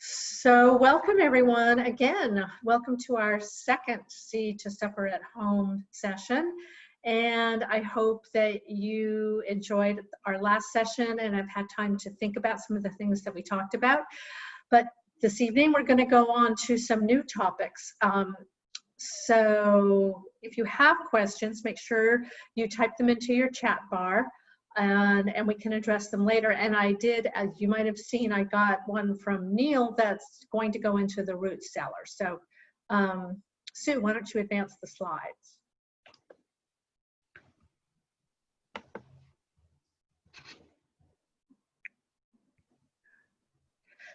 So welcome everyone again. Welcome to our second Seed to Suffer at Home session. And I hope that you enjoyed our last session and have had time to think about some of the things that we talked about. But this evening we're going to go on to some new topics. So if you have questions, make sure you type them into your chat bar. And we can address them later. And I did, as you might have seen, I got one from Neil that's going to go into the root cellar. So Sue, why don't you advance the slides?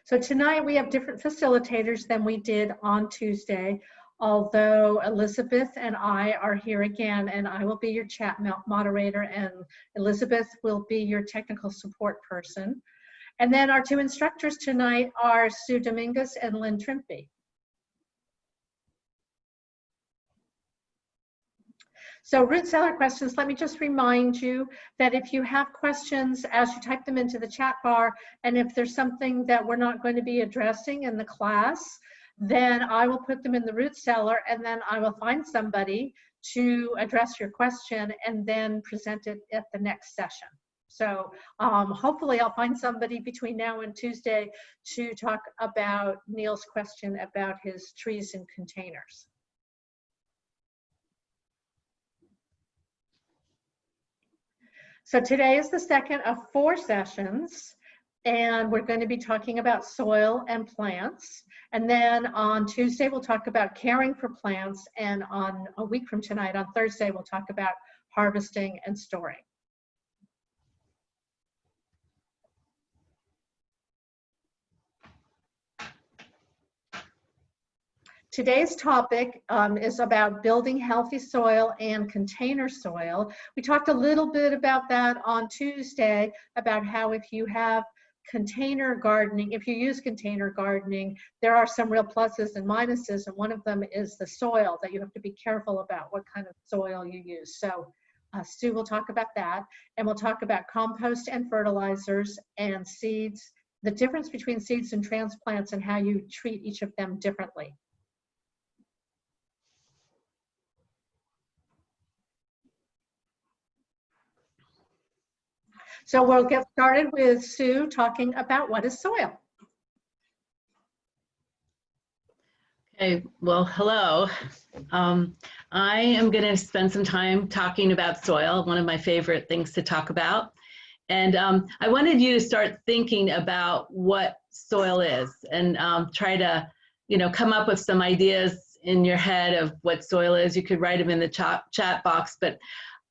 So tonight we have different facilitators than we did on Tuesday, although Elizabeth and I are here again, and I will be your chat moderator, and Elizabeth will be your technical support person. And then our two instructors tonight are Sue Dominguez and Lynn Trimpey. So root cellar questions, let me just remind you that if you have questions as you type them into the chat bar, and if there's something that we're not going to be addressing in the class, then I will put them in the root cellar, and then I will find somebody to address your question and then present it at the next session. So hopefully I'll find somebody between now and Tuesday to talk about Neil's question about his trees in containers. So today is the second of 4 sessions, and we're going to be talking about soil and plants. And then on Tuesday, we'll talk about caring for plants. And on a week from tonight, on Thursday, we'll talk about harvesting and storing. Today's topic is about building healthy soil and container soil. We talked a little bit about that on Tuesday, about how if you have container gardening, if you use container gardening, there are some real pluses and minuses, and one of them is the soil, that you have to be careful about what kind of soil you use. So Stu will talk about that, and we'll talk about compost and fertilizers and seeds, the difference between seeds and transplants and how you treat each of them differently. So we'll get started with Sue talking about what is soil. Okay, well, hello. I am going to spend some time talking about soil, one of my favorite things to talk about. And I wanted you to start thinking about what soil is and try to, come up with some ideas in your head of what soil is. You could write them in the chat box, but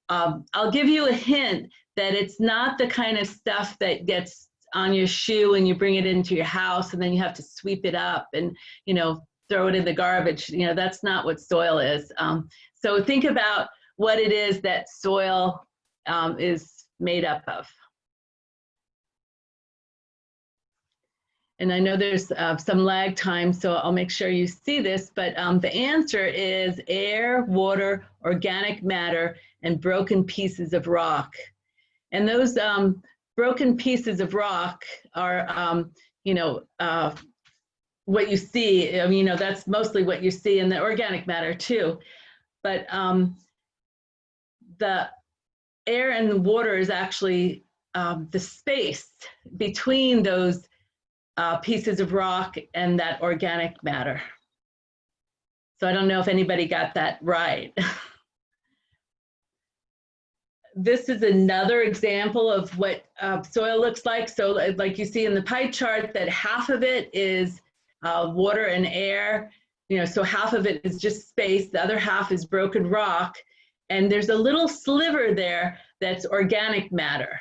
I'll give you a hint that it's not the kind of stuff that gets on your shoe and you bring it into your house and then you have to sweep it up and, throw it in the garbage. That's not what soil is. So think about what it is that soil is made up of. And I know there's some lag time, so I'll make sure you see this, but the answer is air, water, organic matter, and broken pieces of rock. And those broken pieces of rock are, what you see. That's mostly what you see in the organic matter too. But the air and the water is actually the space between those pieces of rock and that organic matter. So I don't know if anybody got that right. This is another example of what soil looks like. So like you see in the pie chart, that half of it is water and air, so half of it is just space, the other half is broken rock, and there's a little sliver there that's organic matter.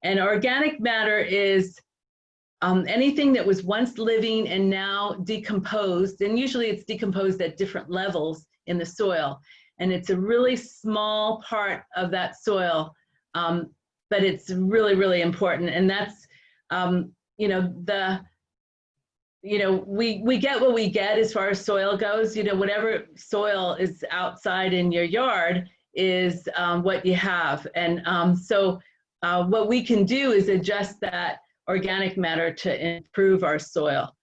And organic matter is anything that was once living and now decomposed, and usually it's decomposed at different levels in the soil. And it's a really small part of that soil, but it's really, really important. And that's, we get what we get as far as soil goes. Whatever soil is outside in your yard is what you have. And so what we can do is adjust that organic matter to improve our soil.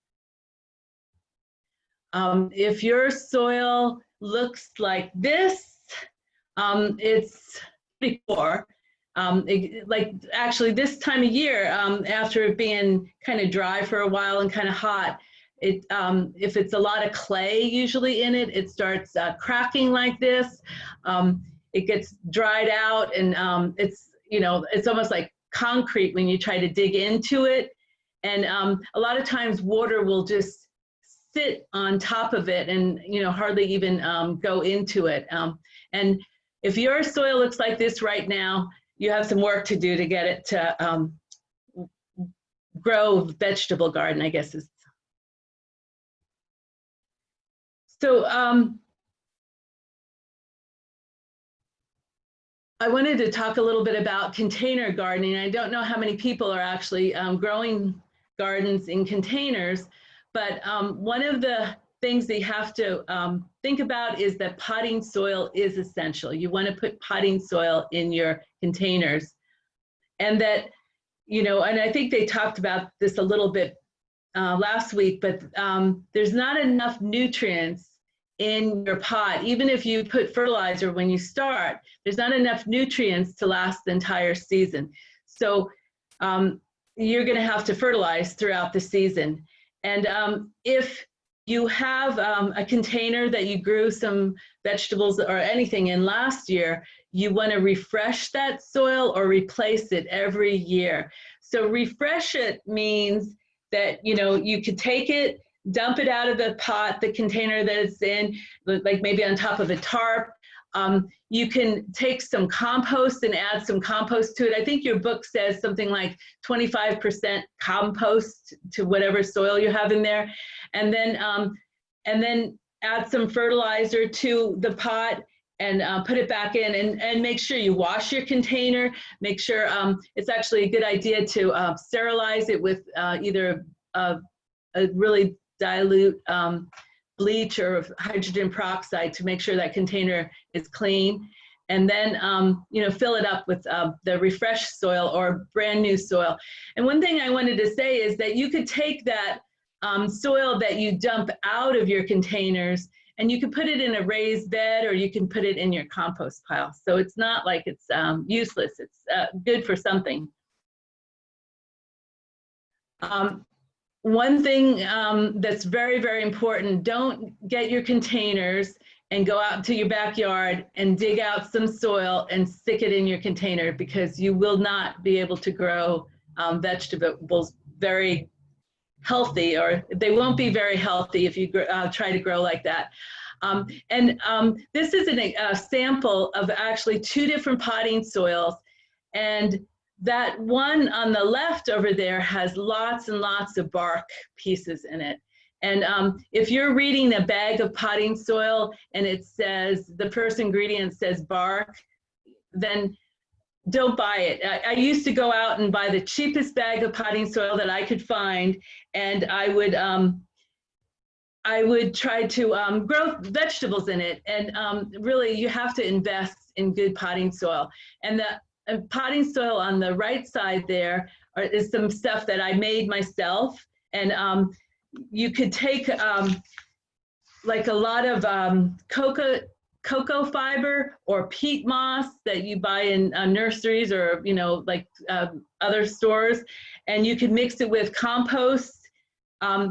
If your soil looks like this, it's pretty poor. Like actually this time of year, after it being kind of dry for a while and kind of hot, if it's a lot of clay usually in it, it starts cracking like this. It gets dried out, and it's almost like concrete when you try to dig into it. And a lot of times water will just sit on top of it and hardly even go into it. And if your soil looks like this right now, you have some work to do to get it to grow vegetable garden, I guess is. So I wanted to talk a little bit about container gardening. I don't know how many people are actually growing gardens in containers, but one of the things that you have to think about is that potting soil is essential. You want to put potting soil in your containers, and that, and I think they talked about this a little bit last week, but there's not enough nutrients in your pot. Even if you put fertilizer when you start, there's not enough nutrients to last the entire season. So you're going to have to fertilize throughout the season. And if you have a container that you grew some vegetables or anything in last year, you want to refresh that soil or replace it every year. So refresh it means that you could take it, dump it out of the pot, the container that it's in, like maybe on top of a tarp. You can take some compost and add some compost to it. I think your book says something like 25% compost to whatever soil you have in there. And then add some fertilizer to the pot and put it back in, and make sure you wash your container. Make sure it's actually a good idea to sterilize it with either a really dilute bleach or hydrogen peroxide to make sure that container is clean. And then, fill it up with the refreshed soil or brand new soil. And one thing I wanted to say is that you could take that soil that you dump out of your containers, and you can put it in a raised bed, or you can put it in your compost pile. So it's not like it's useless. It's good for something. One thing that's very, very important, don't get your containers and go out to your backyard and dig out some soil and stick it in your container, because you will not be able to grow vegetables very healthy, or they won't be very healthy if you try to grow like that. This is a sample of actually 2 different potting soils, and that one on the left over there has lots and lots of bark pieces in it. And if you're reading a bag of potting soil and it says, the first ingredient says bark, then don't buy it. I used to go out and buy the cheapest bag of potting soil that I could find, and I would try to grow vegetables in it. And really, you have to invest in good potting soil. And the potting soil on the right side there is some stuff that I made myself. And you could take like a lot of cocoa fiber or peat moss that you buy in nurseries, or other stores, and you could mix it with compost.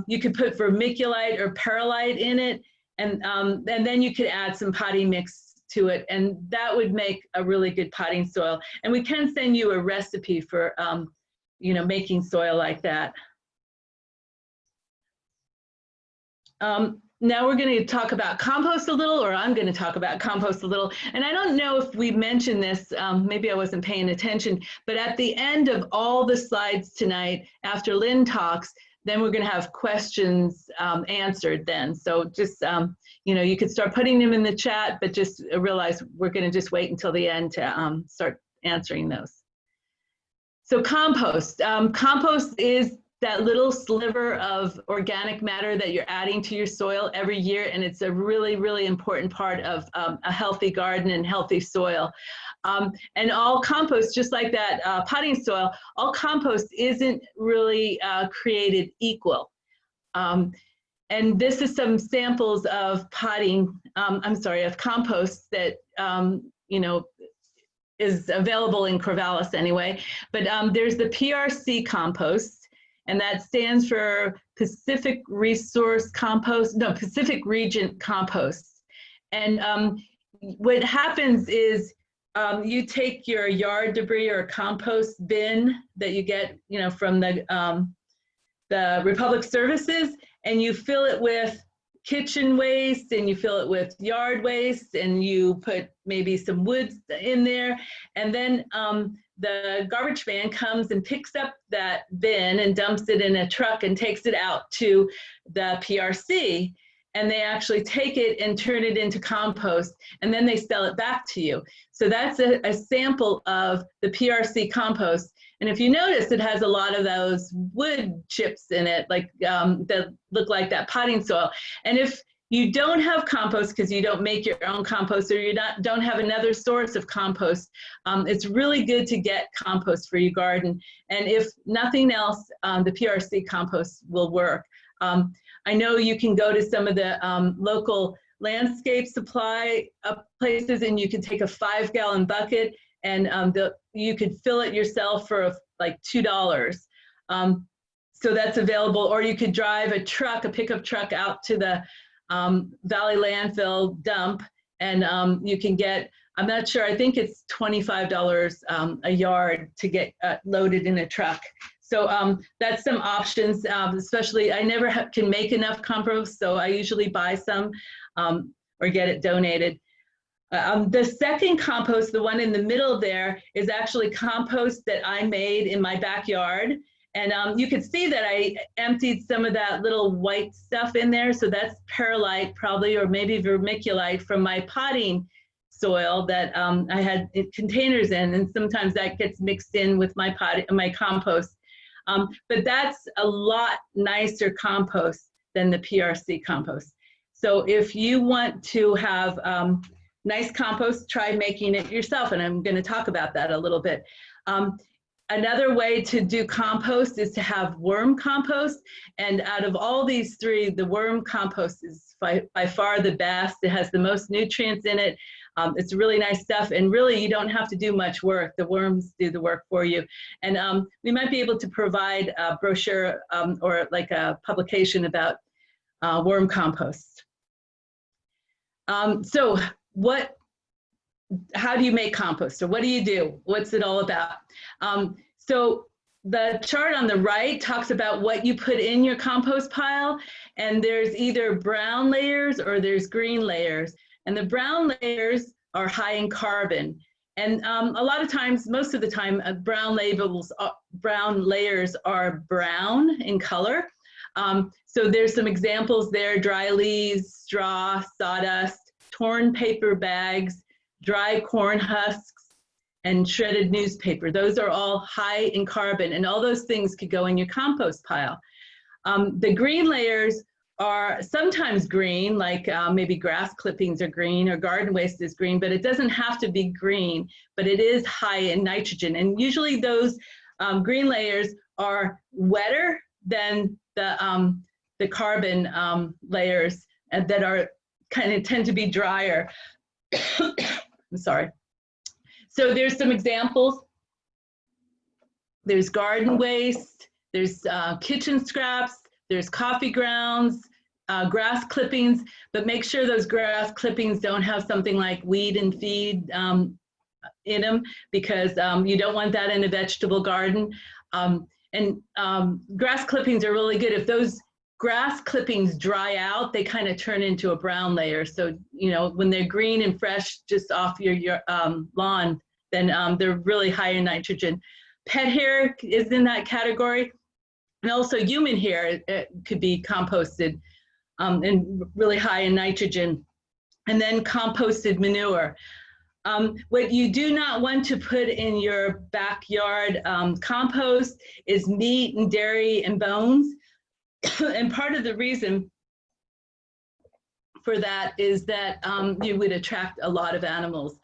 You could put vermiculite or perlite in it, and then you could add some potting mix to it, and that would make a really good potting soil. And we can send you a recipe for making soil like that. Now we're going to talk about compost a little, or I'm going to talk about compost a little. And I don't know if we mentioned this, maybe I wasn't paying attention, but at the end of all the slides tonight, after Lynn talks, then we're going to have questions answered then. So just, you could start putting them in the chat, but just realize we're going to just wait until the end to start answering those. So compost. Compost is that little sliver of organic matter that you're adding to your soil every year, and it's a really, really important part of a healthy garden and healthy soil. And all compost, just like that potting soil, all compost isn't really created equal. And this is some samples of of compost that, you know, is available in Corvallis anyway. But there's the PRC compost, and that stands for Pacific Resource Compost, no, Pacific Region Compost. And what happens is you take your yard debris or compost bin that you get, you know, from the Republic Services, and you fill it with kitchen waste, and you fill it with yard waste, and you put maybe some wood in there, and then the garbage man comes and picks up that bin and dumps it in a truck and takes it out to the PRC, and they actually take it and turn it into compost, and then they sell it back to you. So that's a sample of the PRC compost. And if you notice, it has a lot of those wood chips in it, like that look like that potting soil. And if you don't have compost because you don't make your own compost, or you don't have another source of compost, it's really good to get compost for your garden. And if nothing else, the PRC compost will work. I know you can go to some of the local landscape supply places, and you can take a 5-gallon bucket, and you could fill it yourself for like $2. So that's available. Or you could drive a pickup truck out to the Valley landfill dump, and you can get, I'm not sure, I think it's $25 a yard to get loaded in a truck. So that's some options, especially I never can make enough compost, so I usually buy some or get it donated. The second compost, the one in the middle there, is actually compost that I made in my backyard. And you can see that I emptied some of that little white stuff in there. So that's perlite probably, or maybe vermiculite from my potting soil that I had containers in. And sometimes that gets mixed in with my compost. But that's a lot nicer compost than the PRC compost. So if you want to have nice compost, try making it yourself, and I'm going to talk about that a little bit. Another way to do compost is to have worm compost, and out of all these three, the worm compost is by far the best. It has the most nutrients in it. It's really nice stuff, and really you don't have to do much work. The worms do the work for you. And we might be able to provide a brochure or like a publication about worm compost. So how do you make compost, or what do you do? What's it all about? So the chart on the right talks about what you put in your compost pile, and there's either brown layers or there's green layers. And the brown layers are high in carbon. And a lot of times, most of the time, brown layers are brown in color. So there's some examples there: dry leaves, straw, sawdust, torn paper bags, dry corn husks, and shredded newspaper. Those are all high in carbon, and all those things could go in your compost pile. The green layers are sometimes green, like maybe grass clippings are green or garden waste is green, but it doesn't have to be green, but it is high in nitrogen. And usually those green layers are wetter than the carbon layers that are kind of tend to be drier. I'm sorry. So there's some examples. There's garden waste, there's kitchen scraps, there's coffee grounds, grass clippings, but make sure those grass clippings don't have something like weed and feed in them, because you don't want that in a vegetable garden. Grass clippings are really good. If those grass clippings dry out, they kind of turn into a brown layer. So, you know, when they're green and fresh just off your lawn, then they're really high in nitrogen. Pet hair is in that category. And also human hair, it could be composted and really high in nitrogen. And then composted manure. What you do not want to put in your backyard compost is meat and dairy and bones. And part of the reason for that is that you would attract a lot of animals.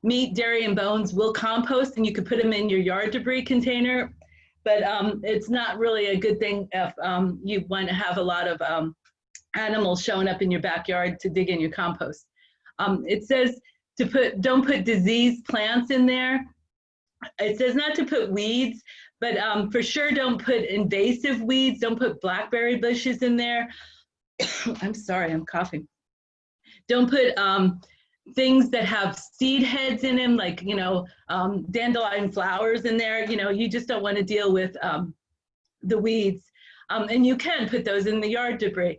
Meat, dairy, and bones will compost, and you could put them in your yard debris container, but it's not really a good thing if you want to have a lot of animals showing up in your backyard to dig in your compost. It says don't put diseased plants in there. It says not to put weeds, but for sure don't put invasive weeds. Don't put blackberry bushes in there. I'm sorry, I'm coughing. Don't put things that have seed heads in them, like, dandelion flowers in there. You just don't want to deal with the weeds. And you can put those in the yard debris.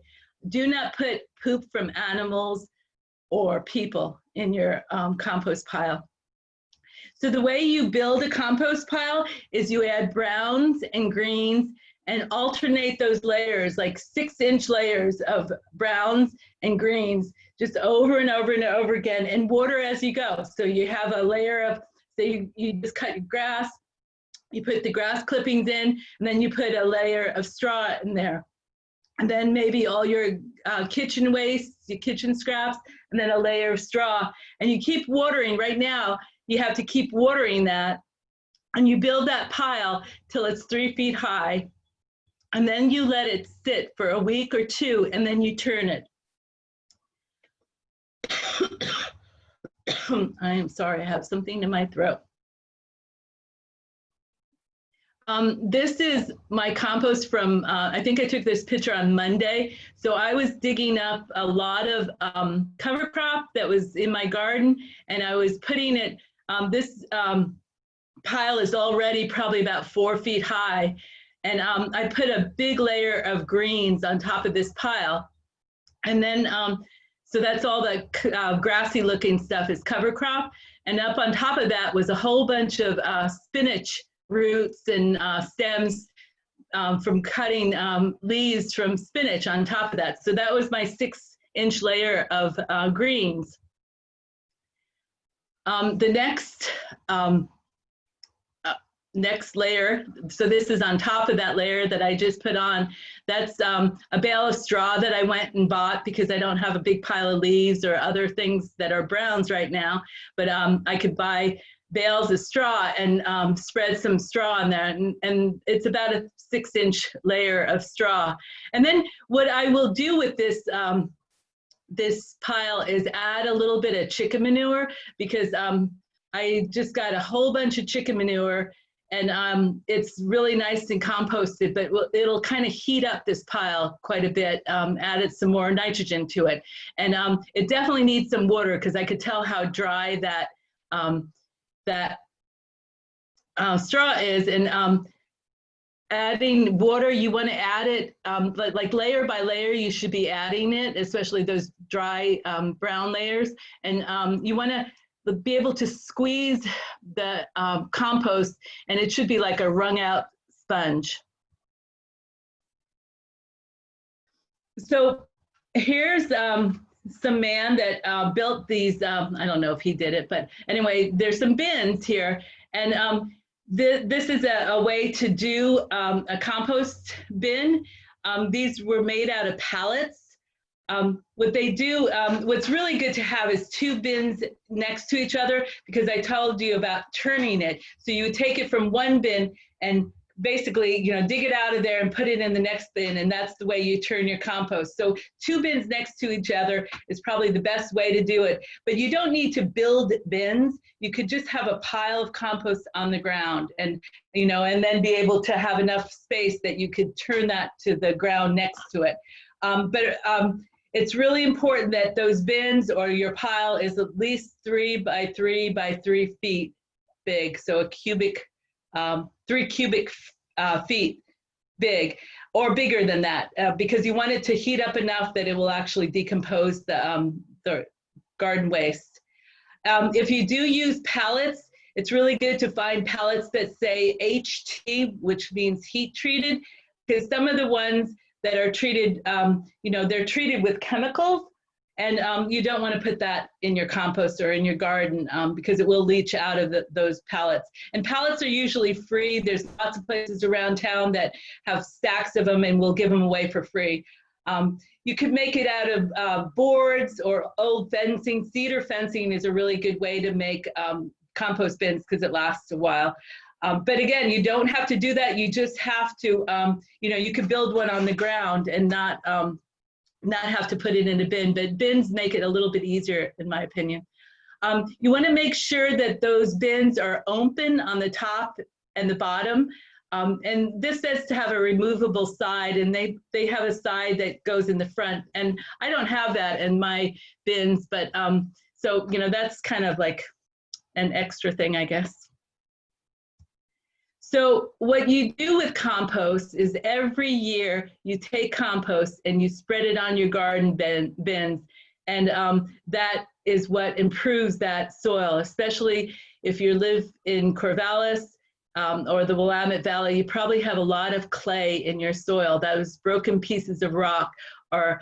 Do not put poop from animals or people in your compost pile. So the way you build a compost pile is you add browns and greens and alternate those layers, like 6-inch layers of browns and greens, just over and over and over again, and water as you go. So you have a layer of, so you just cut your grass, you put the grass clippings in, and then you put a layer of straw in there. And then maybe all your kitchen waste, your kitchen scraps, and then a layer of straw. And you keep watering. Right now, you have to keep watering that. And you build that pile till it's 3 feet high. And then you let it sit for a week or two, and then you turn it. I am sorry, I have something in my throat. This is my compost from, I think I took this picture on Monday. So I was digging up a lot of cover crop that was in my garden, and I was putting it, this pile is already probably about 4 feet high. And I put a big layer of greens on top of this pile. And then, so that's all the grassy looking stuff is cover crop. And up on top of that was a whole bunch of spinach roots and stems from cutting leaves from spinach on top of that. So that was my 6-inch layer of greens. The next layer, so this is on top of that layer that I just put on. That's a bale of straw that I went and bought because I don't have a big pile of leaves or other things that are browns right now, but I could buy bales of straw and spread some straw on that, and it's about a 6-inch layer of straw. And then what I will do with this this pile is add a little bit of chicken manure, because I just got a whole bunch of chicken manure, and it's really nice and composted, but it'll kind of heat up this pile quite a bit, added some more nitrogen to it. And it definitely needs some water, because I could tell how dry that straw is. And adding water, you want to add it like layer by layer. You should be adding it, especially those dry brown layers. And you want to be able to squeeze the compost, and it should be like a wrung out sponge. So here's some man that built these, I don't know if he did it, but anyway, there's some bins here. And this is a way to do a compost bin. These were made out of pallets. What they do, what's really good to have is 2 bins next to each other, because I told you about turning it. So you would take it from one bin and basically, dig it out of there and put it in the next bin, and that's the way you turn your compost. So 2 bins next to each other is probably the best way to do it. But you don't need to build bins. You could just have a pile of compost on the ground, and and then be able to have enough space that you could turn that to the ground next to it. It's really important that those bins or your pile is at least 3 by 3 by 3 feet big. So a cubic, 3 cubic feet big, or bigger than that, because you want it to heat up enough that it will actually decompose the garden waste. If you do use pallets, it's really good to find pallets that say HT, which means heat treated, because some of the ones that are treated, they're treated with chemicals, and you don't want to put that in your compost or in your garden, because it will leach out of those pallets. And pallets are usually free. There's lots of places around town that have stacks of them and will give them away for free. You could make it out of boards or old fencing. Cedar fencing is a really good way to make compost bins, because it lasts a while. But again, you don't have to do that. You just have to, you could build one on the ground and not not have to put it in a bin, but bins make it a little bit easier, in my opinion. You want to make sure that those bins are open on the top and the bottom. And this says to have a removable side, and they have a side that goes in the front. And I don't have that in my bins, but so, you know, that's kind of like an extra thing, I guess. So what you do with compost is every year you take compost and you spread it on your garden bins. And that is what improves that soil, especially if you live in Corvallis or the Willamette Valley. You probably have a lot of clay in your soil. Those broken pieces of rock are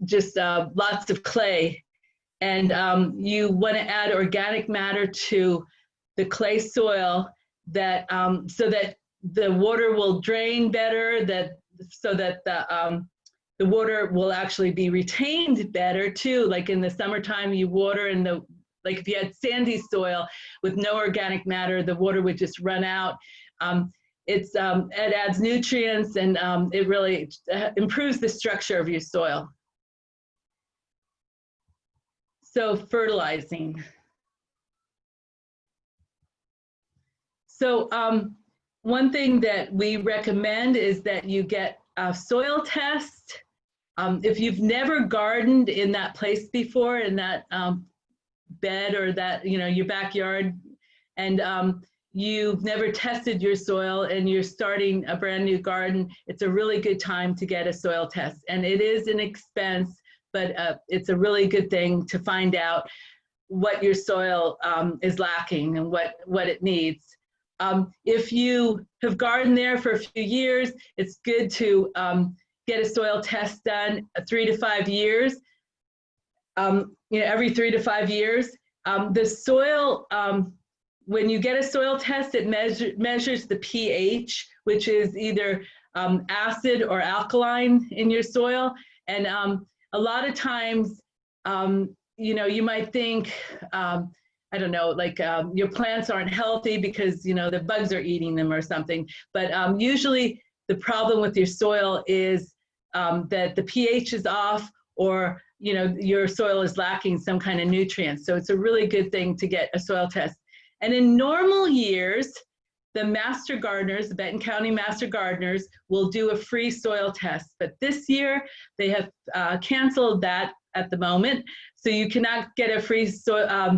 just lots of clay. And you want to add organic matter to the clay soil that so that the water will drain better, so that the water will actually be retained better too. Like in the summertime, you water in the, like if you had sandy soil with no organic matter, the water would just run out. It adds nutrients, and it really improves the structure of your soil. So fertilizing. So one thing that we recommend is that you get a soil test. If you've never gardened in that place before, in that bed or that, you know, your backyard, and you've never tested your soil and you're starting a brand new garden, it's a really good time to get a soil test. And it is an expense, but it's a really good thing to find out what your soil is lacking and what it needs. If you have gardened there for a few years, it's good to get a soil test done 3 to 5 years. You know, every 3 to 5 years. The soil, when you get a soil test, it measures the pH, which is either acid or alkaline in your soil. And a lot of times, you know, you might think, I don't know, like your plants aren't healthy because, you know, the bugs are eating them or something. But usually the problem with your soil is that the pH is off, or, you know, your soil is lacking some kind of nutrients. So it's a really good thing to get a soil test. And in normal years, the master gardeners, the Benton County master gardeners, will do a free soil test. But this year, they have canceled that at the moment. So you cannot get a free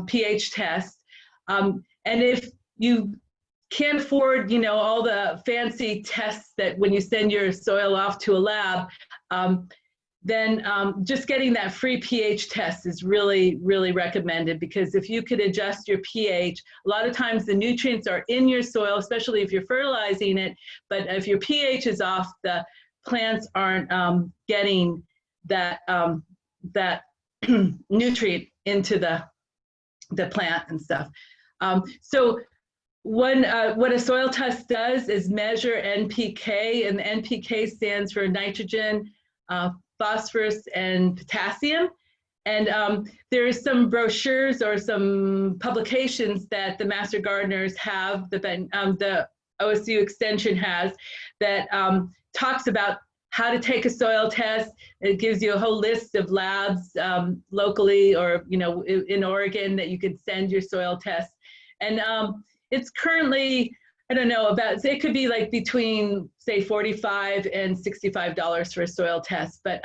pH test. And if you can't afford, you know, all the fancy tests that when you send your soil off to a lab, then just getting that free pH test is really, really recommended, because if you could adjust your pH, a lot of times the nutrients are in your soil, especially if you're fertilizing it, but if your pH is off, the plants aren't getting that, that nutrient into the plant and stuff. So what a soil test does is measure NPK, and the NPK stands for nitrogen, phosphorus, and potassium. And there's some brochures or some publications that the master gardeners have, the OSU Extension has, that talks about how to take a soil test. It gives you a whole list of labs locally, or, you know, in Oregon, that you could send your soil test. And it's currently, I don't know, about, it could be like between, say, $45 and $65 for a soil test. But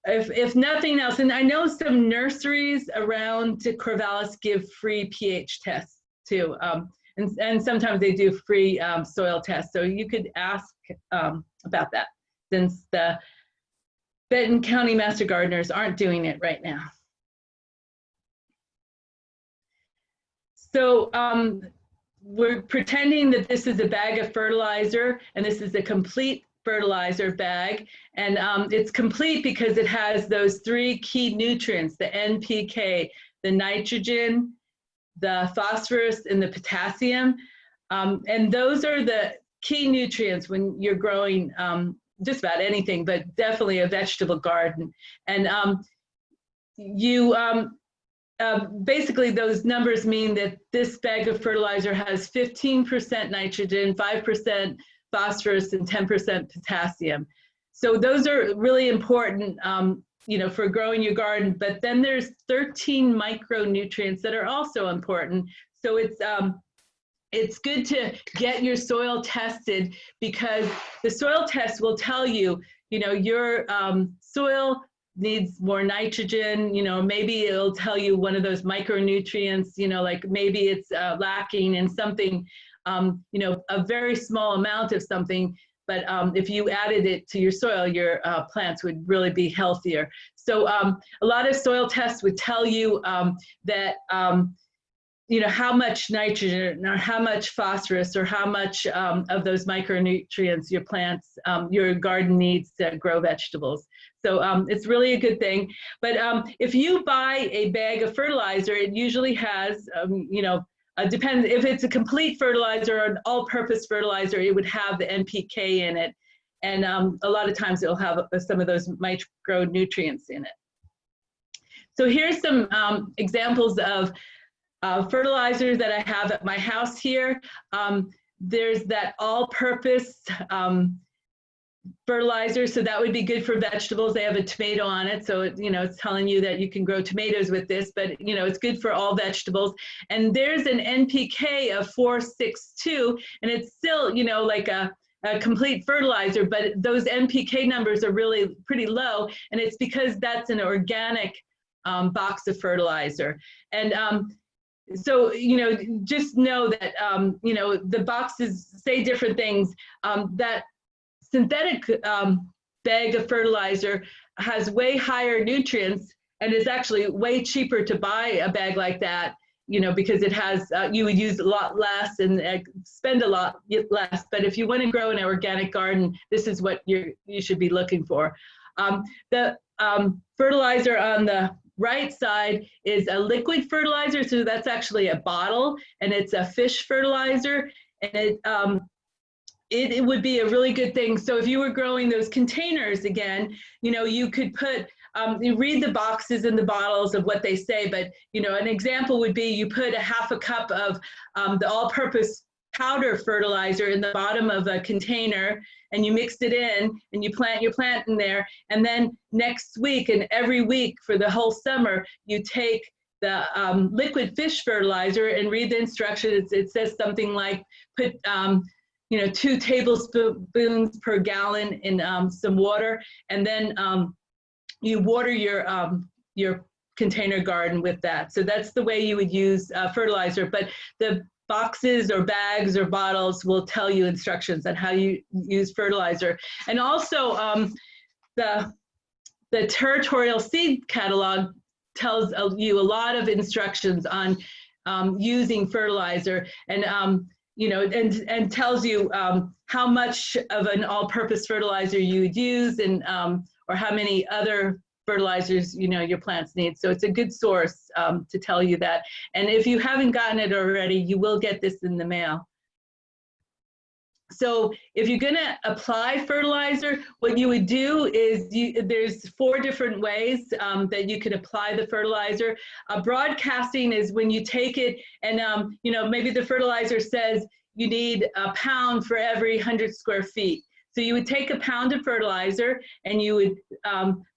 if nothing else, and I know some nurseries around Corvallis give free pH tests too. And sometimes they do free soil tests. So you could ask about that, since the Benton County Master Gardeners aren't doing it right now. So we're pretending that this is a bag of fertilizer, and this is a complete fertilizer bag. And it's complete because it has those 3 key nutrients, the NPK, the nitrogen, the phosphorus, and the potassium. And those are the key nutrients when you're growing just about anything, but definitely a vegetable garden. And basically those numbers mean that this bag of fertilizer has 15% nitrogen, 5% phosphorus, and 10% potassium. So those are really important, you know, for growing your garden. But then there's 13 micronutrients that are also important. So it's good to get your soil tested, because the soil test will tell you, you know, your soil needs more nitrogen, you know, maybe it'll tell you one of those micronutrients, you know, like maybe it's lacking in something, you know, a very small amount of something. But if you added it to your soil, your plants would really be healthier. So a lot of soil tests would tell you that, you know, how much nitrogen or how much phosphorus or how much of those micronutrients your plants, your garden needs to grow vegetables. So it's really a good thing. But if you buy a bag of fertilizer, it usually has, you know, depends if it's a complete fertilizer or an all-purpose fertilizer, it would have the NPK in it. And a lot of times it'll have some of those micronutrients in it. So here's some examples of fertilizers that I have at my house here. There's that all-purpose fertilizer, so that would be good for vegetables. They have a tomato on it, so it, you know, it's telling you that you can grow tomatoes with this, but you know, it's good for all vegetables. And there's an NPK of 462, and it's still, you know, like a complete fertilizer, but those NPK numbers are really pretty low, and it's because that's an organic box of fertilizer. And so, you know, just know that, you know, the boxes say different things. That synthetic bag of fertilizer has way higher nutrients, and it's actually way cheaper to buy a bag like that, you know, because it has, you would use a lot less and spend a lot less. But if you want to grow an organic garden, this is what you should be looking for. The fertilizer on the right side is a liquid fertilizer, so that's actually a bottle, and it's a fish fertilizer, and it would be a really good thing. So if you were growing those containers again, you know, you could put, you read the boxes and the bottles of what they say, but you know, an example would be you put a half a cup of the all-purpose powder fertilizer in the bottom of a container, and you mixed it in, and you plant your plant in there, and then next week and every week for the whole summer, you take the liquid fish fertilizer and read the instructions. It says something like put you know, 2 tablespoons per gallon in some water, and then you water your container garden with that. So that's the way you would use fertilizer. But the boxes or bags or bottles will tell you instructions on how you use fertilizer. And also the territorial seed catalog tells you a lot of instructions on using fertilizer, and you know, and tells you how much of an all-purpose fertilizer you would use, and or how many other fertilizers, you know, your plants need. So it's a good source to tell you that. And if you haven't gotten it already, you will get this in the mail. So if you're gonna apply fertilizer, what you would do is, there's 4 different ways that you could apply the fertilizer. Broadcasting is when you take it and, you know, maybe the fertilizer says you need a pound for every 100 square feet. So you would take a pound of fertilizer and you would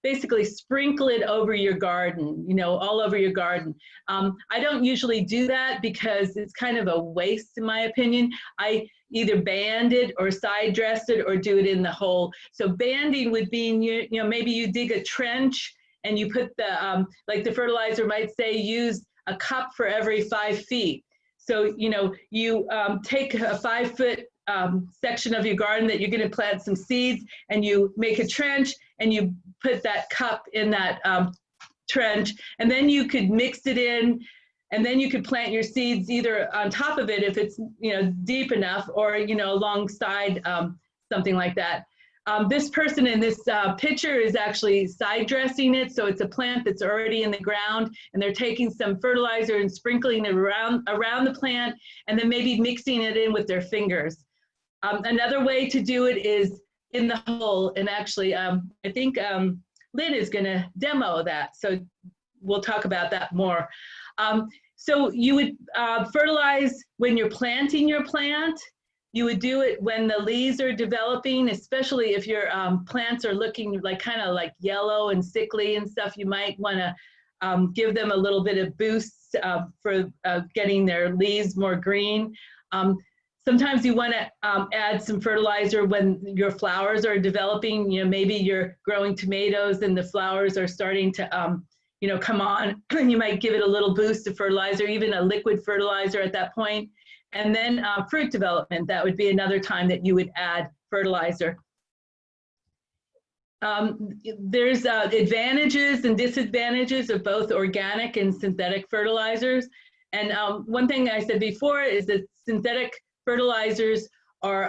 basically sprinkle it over your garden, you know, all over your garden. I don't usually do that because it's kind of a waste in my opinion. I either band it or side dress it or do it in the hole. So banding would be, you know, maybe you dig a trench and you put the, like the fertilizer might say, use a cup for every 5 feet. So, you know, you take a 5-foot section of your garden that you're going to plant some seeds, and you make a trench and you put that cup in that trench, and then you could mix it in, and then you could plant your seeds either on top of it if it's, you know, deep enough, or, you know, alongside something like that. This person in this picture is actually side dressing it, so it's a plant that's already in the ground, and they're taking some fertilizer and sprinkling it around the plant, and then maybe mixing it in with their fingers. Another way to do it is in the hole, and actually I think Lynn is going to demo that, so we'll talk about that more. So you would fertilize when you're planting your plant, you would do it when the leaves are developing, especially if your plants are looking like kind of like yellow and sickly and stuff. You might want to give them a little bit of boost for getting their leaves more green. Sometimes you want to add some fertilizer when your flowers are developing. You know, maybe you're growing tomatoes and the flowers are starting to you know, come on. You might give it a little boost of fertilizer, even a liquid fertilizer at that point. And then fruit development, that would be another time that you would add fertilizer. There's advantages and disadvantages of both organic and synthetic fertilizers. And one thing I said before is that synthetic fertilizers are,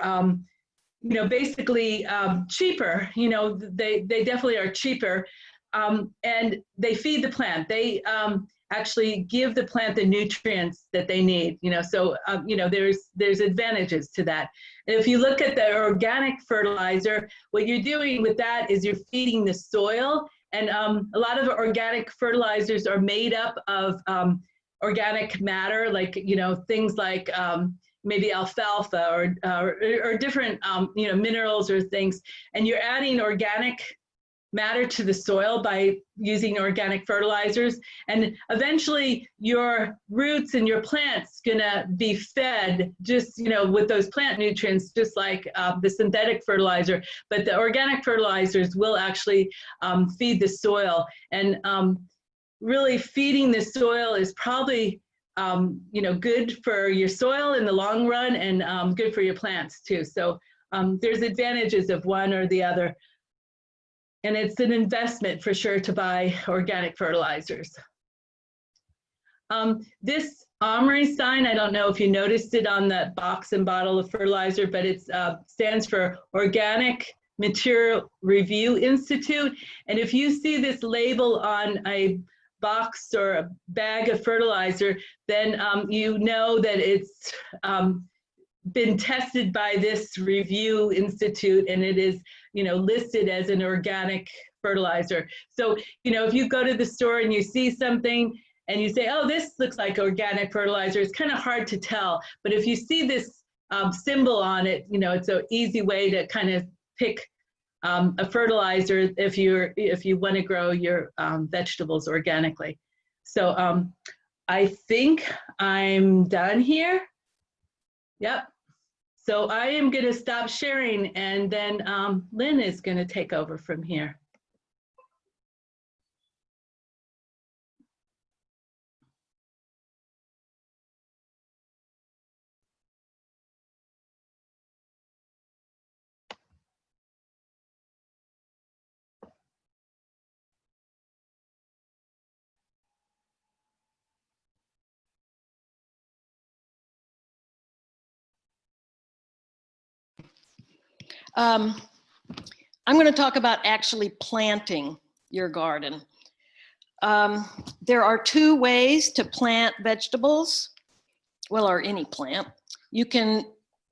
you know, basically cheaper. You know, they definitely are cheaper, and they feed the plant. They actually give the plant the nutrients that they need. You know, so you know, there's advantages to that. And if you look at the organic fertilizer, what you're doing with that is you're feeding the soil. And a lot of organic fertilizers are made up of organic matter, like, you know, things like maybe alfalfa or different, you know, minerals or things. And you're adding organic matter to the soil by using organic fertilizers. And eventually your roots and your plants gonna be fed just, you know, with those plant nutrients, just like the synthetic fertilizer. But the organic fertilizers will actually feed the soil. And really feeding the soil is probably you know, good for your soil in the long run, and good for your plants too. So there's advantages of one or the other. And it's an investment for sure to buy organic fertilizers. This OMRI sign, I don't know if you noticed it on the box and bottle of fertilizer, but it stands for Organic Material Review Institute. And if you see this label on a box or a bag of fertilizer, then you know that it's been tested by this review institute, and it is, you know, listed as an organic fertilizer. So, you know, if you go to the store and you see something and you say, oh, this looks like organic fertilizer, it's kind of hard to tell. But if you see this symbol on it, you know, it's an easy way to kind of pick a fertilizer if you want to grow your vegetables organically. So I think I'm done here. Yep. So I am going to stop sharing, and then Lynn is going to take over from here. I'm going to talk about actually planting your garden. There are two ways to plant vegetables, well, or any plant. You can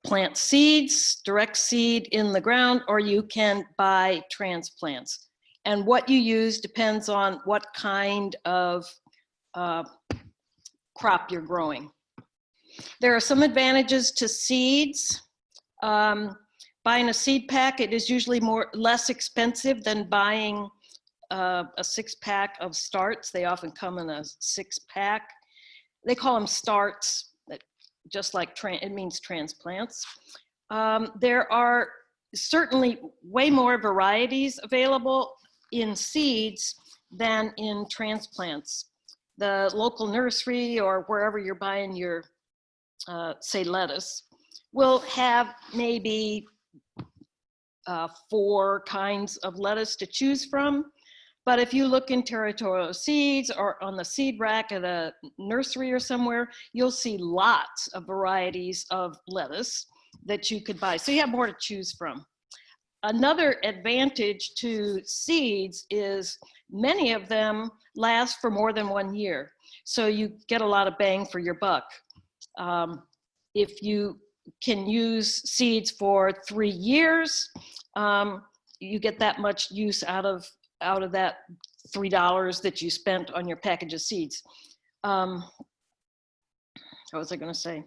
plant seeds, direct seed in the ground, or you can buy transplants. And what you use depends on what kind of crop you're growing. There are some advantages to seeds. Buying a seed packet is usually less expensive than buying a 6-pack of starts. They often come in a 6-pack. They call them starts, just like it means transplants. There are certainly way more varieties available in seeds than in transplants. The local nursery or wherever you're buying your, say, lettuce, will have maybe 4 kinds of lettuce to choose from. But if you look in Territorial Seeds or on the seed rack at a nursery or somewhere, you'll see lots of varieties of lettuce that you could buy. So you have more to choose from. Another advantage to seeds is many of them last for more than 1 year. So you get a lot of bang for your buck. If you can use seeds for 3 years, you get that much use out of that $3 that you spent on your package of seeds. What was I going to say?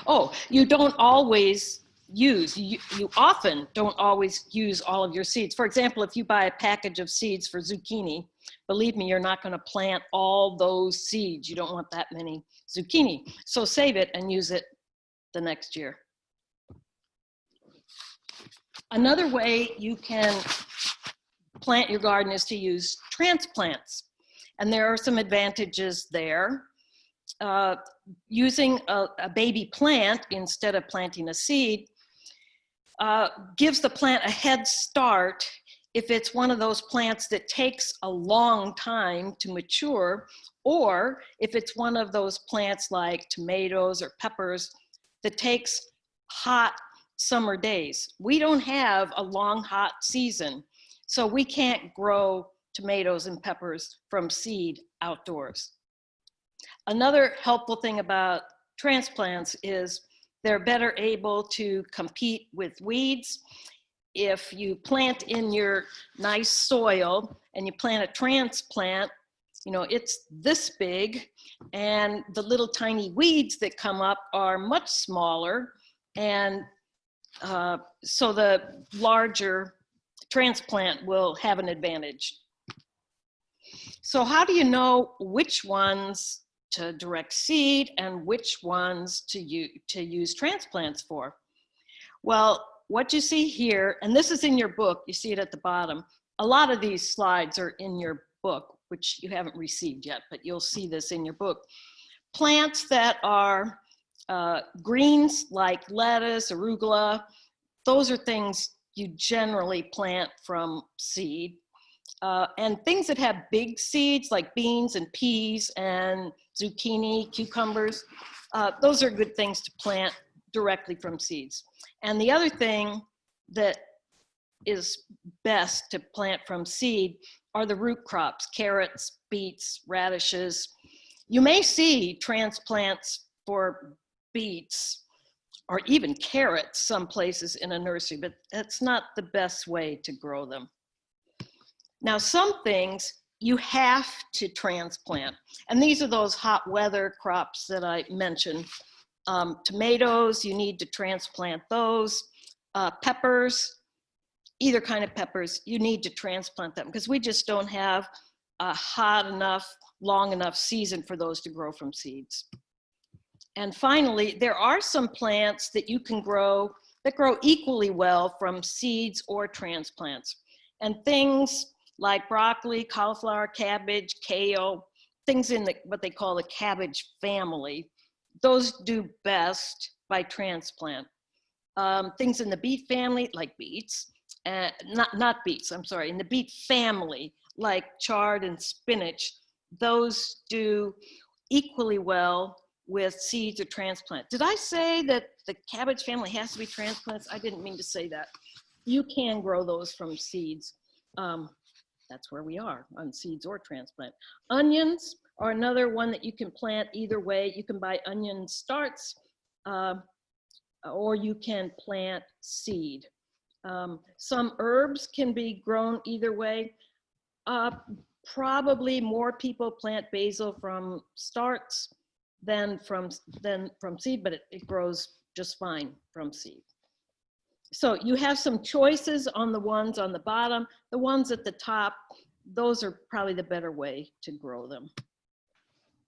Oh, you don't always use, you often don't always use all of your seeds. For example, if you buy a package of seeds for zucchini, believe me, you're not going to plant all those seeds. You don't want that many zucchini. So save it and use it the next year. Another way you can plant your garden is to use transplants. And there are some advantages there. Using a baby plant instead of planting a seed gives the plant a head start if it's one of those plants that takes a long time to mature, or if it's one of those plants like tomatoes or peppers that takes hot summer days. We don't have a long hot season, so we can't grow tomatoes and peppers from seed outdoors. Another helpful thing about transplants is they're better able to compete with weeds. If you plant in your nice soil and you plant a transplant, you know, it's this big, and the little tiny weeds that come up are much smaller, and so the larger transplant will have an advantage. So how do you know which ones to direct seed and which ones to use transplants for? Well, what you see here, and this is in your book, you see it at the bottom. A lot of these slides are in your book, which you haven't received yet, but you'll see this in your book. Plants that are greens like lettuce, arugula, those are things you generally plant from seed. And things that have big seeds like beans and peas and zucchini, cucumbers, those are good things to plant directly from seeds. And the other thing that is best to plant from seed are the root crops, carrots, beets, radishes. You may see transplants for beets or even carrots some places in a nursery, but that's not the best way to grow them. Now, some things you have to transplant, and these are those hot weather crops that I mentioned. Tomatoes, you need to transplant those. Peppers, either kind of peppers, you need to transplant them because we just don't have a hot enough, long enough season for those to grow from seeds. And finally, there are some plants that you can grow that grow equally well from seeds or transplants. And things like broccoli, cauliflower, cabbage, kale, things in what they call the cabbage family, those do best by transplant. Things in the beet family, like beets, not beets, I'm sorry, in the beet family, like chard and spinach, those do equally well with seeds or transplant. Did I say that the cabbage family has to be transplants? I didn't mean to say that. You can grow those from seeds. That's where we are, on seeds or transplant. Onions are another one that you can plant either way. You can buy onion starts, or you can plant seed. Some herbs can be grown either way. Probably more people plant basil from starts than from seed, but it grows just fine from seed. So you have some choices on the ones on the bottom. The ones at the top, those are probably the better way to grow them.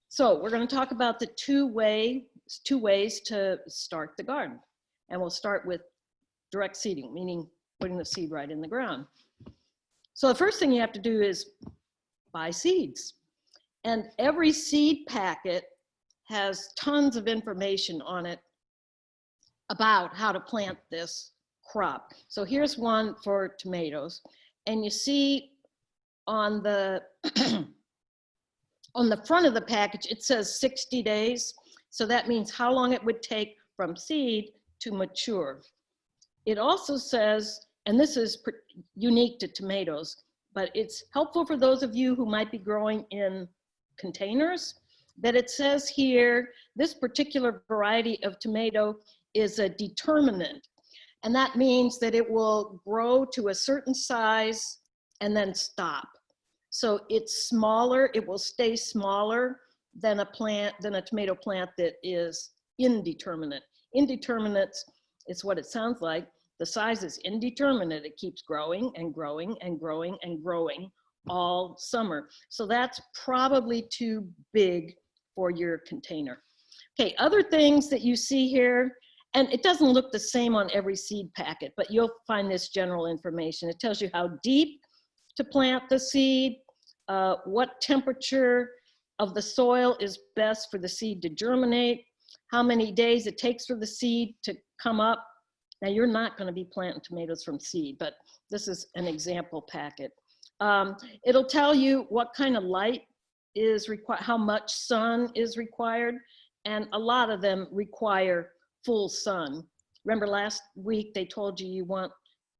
So we're going to talk about the two ways to start the garden. And we'll start with direct seeding, meaning putting the seed right in the ground. So the first thing you have to do is buy seeds. And every seed packet has tons of information on it about how to plant this crop. So here's one for tomatoes. And you see on the on the front of the package, it says 60 days. So that means how long it would take from seed to mature. It also says, and this is unique to tomatoes, but it's helpful for those of you who might be growing in containers, that it says here, this particular variety of tomato is a determinant. And that means that it will grow to a certain size and then stop. So it's smaller, it will stay smaller than a tomato plant that is indeterminate. Indeterminate is what it sounds like. The size is indeterminate. It keeps growing and growing and growing and growing all summer. So that's probably too big for your container. Okay, other things that you see here, and it doesn't look the same on every seed packet, but you'll find this general information. It tells you how deep to plant the seed, what temperature of the soil is best for the seed to germinate, how many days it takes for the seed to come up. Now, you're not going to be planting tomatoes from seed, but this is an example packet. It'll tell you what kind of light is required, how much sun is required, and a lot of them require full sun. Remember last week they told you you want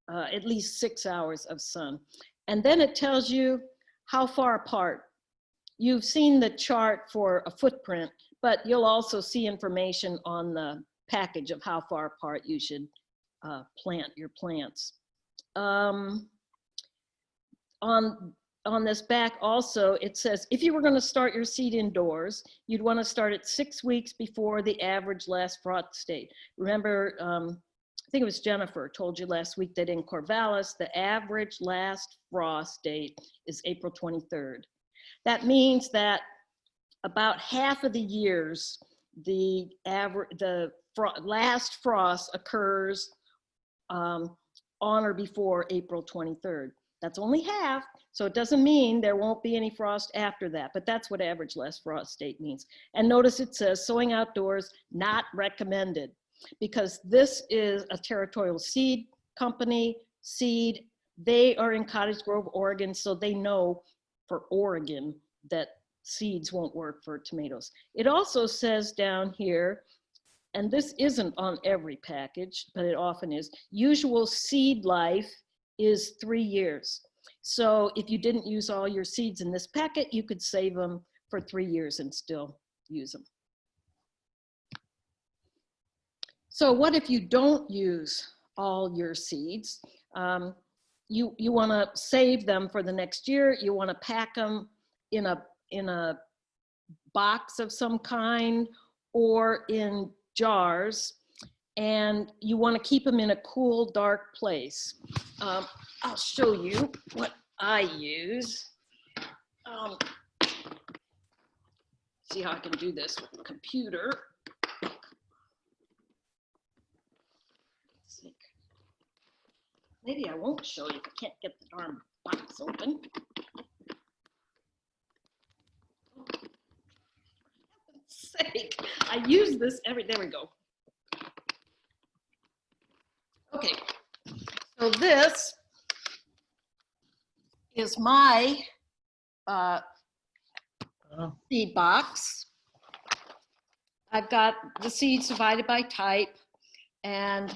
at least 6 hours of sun. And then it tells you how far apart. You've seen the chart for a footprint, but you'll also see information on the package of how far apart you should plant your plants. On this back also, it says, if you were going to start your seed indoors, you'd want to start it 6 weeks before the average last frost date. Remember, I think it was Jennifer told you last week that in Corvallis, the average last frost date is April 23rd. That means that about half of the years, the last frost occurs on or before April 23rd. That's only half, so it doesn't mean there won't be any frost after that, but that's what average last frost date means. And notice it says sowing outdoors, not recommended, because this is a territorial seed company, seed. They are in Cottage Grove, Oregon, so they know for Oregon that seeds won't work for tomatoes. It also says down here, and this isn't on every package, but it often is, usual seed life is 3 years. So if you didn't use all your seeds in this packet, you could save them for 3 years and still use them. So what if you don't use all your seeds? You want to save them for the next year. You want to pack them in a box of some kind or in jars, and you want to keep them in a cool, dark place. I'll show you what I use. See how I can do this with the computer. Maybe I won't show you if I can't get the darn box open. For heaven's sake, I use this there we go. Okay, so this is my seed box. I've got the seeds divided by type and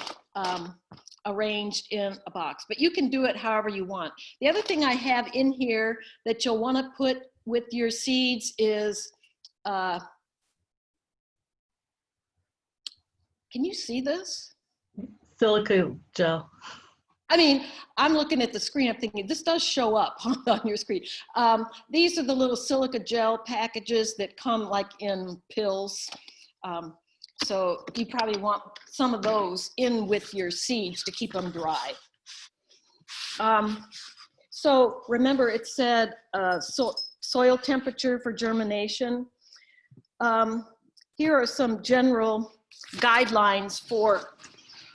arranged in a box, but you can do it however you want. The other thing I have in here that you'll want to put with your seeds is, can you see this? Silica gel. I mean, I'm looking at the screen, I'm thinking, this does show up on your screen. These are the little silica gel packages that come like in pills. So you probably want some of those in with your seeds to keep them dry. So remember it said soil temperature for germination. Here are some general guidelines for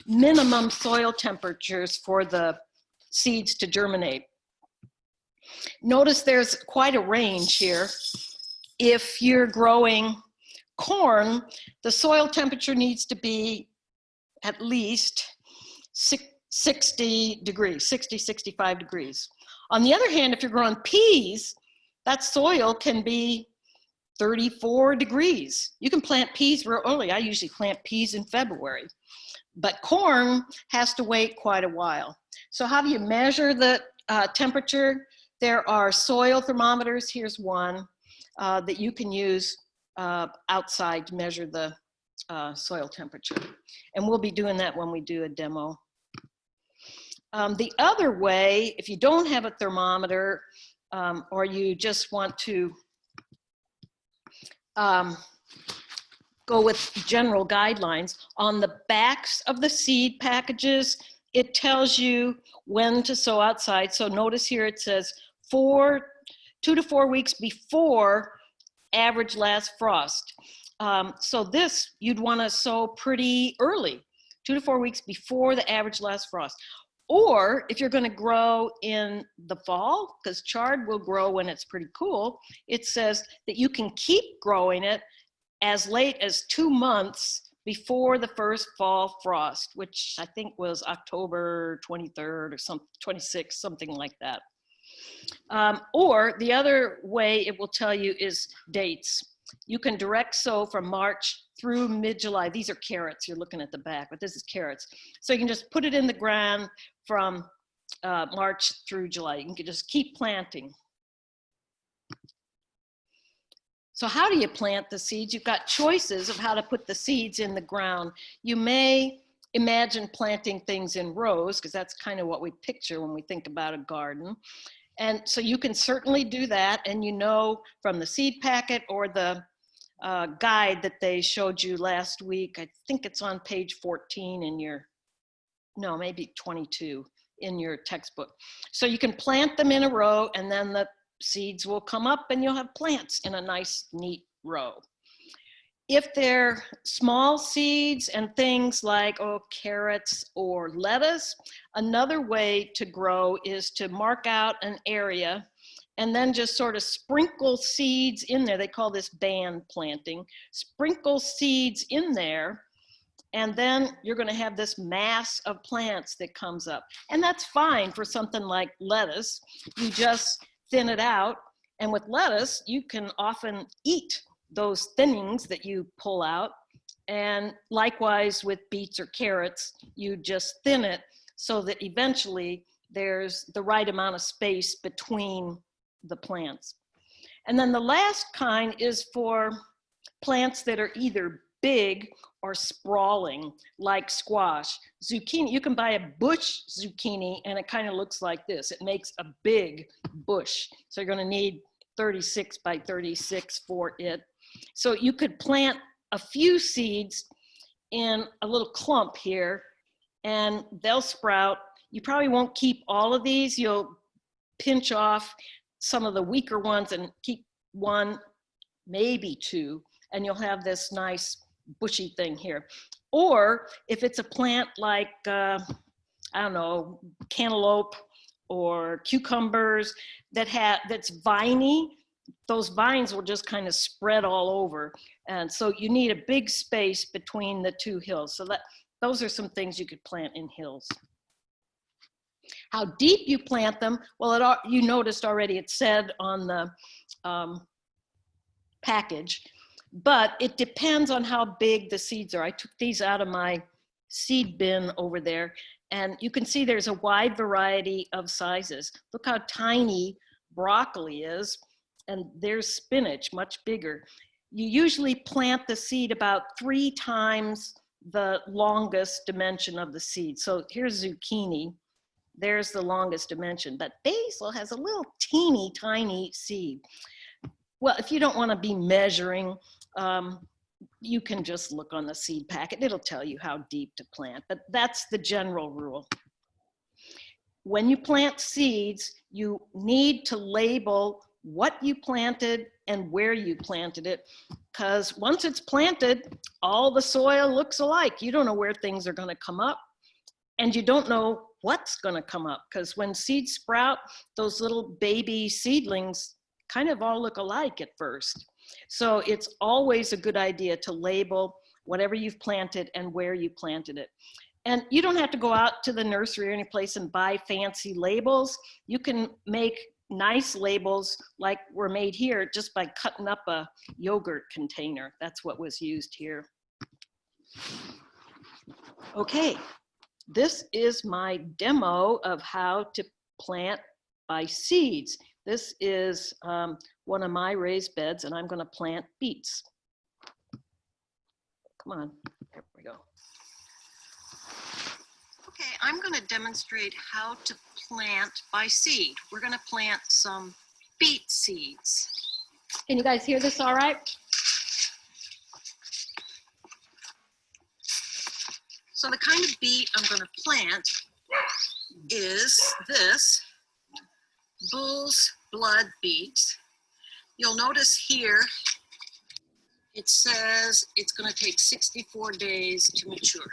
minimum soil temperatures for the seeds to germinate. Notice there's quite a range here. If you're growing corn, the soil temperature needs to be at least 60 degrees, 60, 65 degrees. On the other hand, if you're growing peas, that soil can be 34 degrees. You can plant peas real early. I usually plant peas in February, but corn has to wait quite a while. So how do you measure the temperature? There are soil thermometers. Here's one that you can use outside to measure the soil temperature. And we'll be doing that when we do a demo. The other way, if you don't have a thermometer or you just want to go with general guidelines. On the backs of the seed packages, it tells you when to sow outside. So notice here it says 2 to 4 weeks before average last frost. So this you'd want to sow pretty early, 2 to 4 weeks before the average last frost. Or if you're going to grow in the fall, because chard will grow when it's pretty cool, it says that you can keep growing it as late as 2 months before the first fall frost, which I think was October 23rd or 26th, something like that. Or the other way it will tell you is dates. You can direct sow from March through mid-July. These are carrots, you're looking at the back, but this is carrots. So you can just put it in the ground from March through July. You can just keep planting. So how do you plant the seeds? You've got choices of how to put the seeds in the ground. You may imagine planting things in rows, because that's kind of what we picture when we think about a garden. And so you can certainly do that. And you know from the seed packet or the guide that they showed you last week, I think it's on page 14 in your, no, maybe 22 in your textbook. So you can plant them in a row, and then the seeds will come up and you'll have plants in a nice, neat row. If they're small seeds and things like carrots or lettuce, another way to grow is to mark out an area and then just sort of sprinkle seeds in there. They call this band planting. Sprinkle seeds in there, and then you're going to have this mass of plants that comes up. And that's fine for something like lettuce. You just thin it out, and with lettuce, you can often eat those thinnings that you pull out. And likewise with beets or carrots, you just thin it so that eventually there's the right amount of space between the plants. And then the last kind is for plants that are either big or sprawling, like squash. Zucchini, you can buy a bush zucchini and it kind of looks like this. It makes a big bush. So you're going to need 36 by 36 for it. So you could plant a few seeds in a little clump here and they'll sprout. You probably won't keep all of these. You'll pinch off some of the weaker ones and keep one, maybe two, and you'll have this nice bushy thing here. Or if it's a plant like, I don't know, cantaloupe or cucumbers that's viney, those vines will just kind of spread all over. And so you need a big space between the two hills. So those are some things you could plant in hills. How deep you plant them, well, you noticed already it said on the package, but it depends on how big the seeds are. I took these out of my seed bin over there, and you can see there's a wide variety of sizes. Look how tiny broccoli is, and there's spinach, much bigger. You usually plant the seed about 3 times the longest dimension of the seed. So here's zucchini. There's the longest dimension, but basil has a little teeny tiny seed. Well, if you don't want to be measuring, you can just look on the seed packet. It'll tell you how deep to plant, but that's the general rule. When you plant seeds, you need to label what you planted and where you planted it, because once it's planted, all the soil looks alike. You don't know where things are going to come up, and you don't know what's going to come up, because when seeds sprout, those little baby seedlings kind of all look alike at first. So it's always a good idea to label whatever you've planted and where you planted it. And you don't have to go out to the nursery or any place and buy fancy labels. You can make nice labels like were made here just by cutting up a yogurt container. That's what was used here. Okay, this is my demo of how to plant by seeds. This is one of my raised beds, and I'm going to plant beets. Come on, there we go. Okay, I'm going to demonstrate how to plant by seed. We're going to plant some beet seeds. Can you guys hear this all right? So the kind of beet I'm going to plant is this bull's blood beet. You'll notice here it says it's going to take 64 days to mature.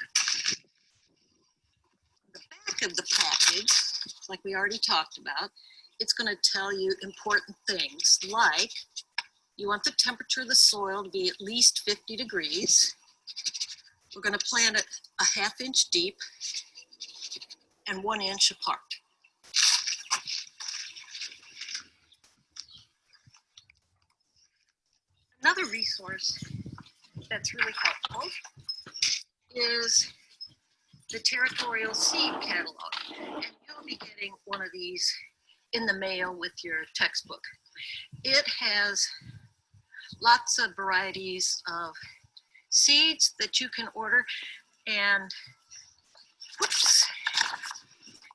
The back of the package, like we already talked about, it's going to tell you important things like you want the temperature of the soil to be at least 50 degrees. We're going to plant it a ½ inch deep and 1 inch apart. Another resource that's really helpful is the Territorial Seed Catalog. And you'll be getting one of these in the mail with your textbook. It has lots of varieties of seeds that you can order, and whoops,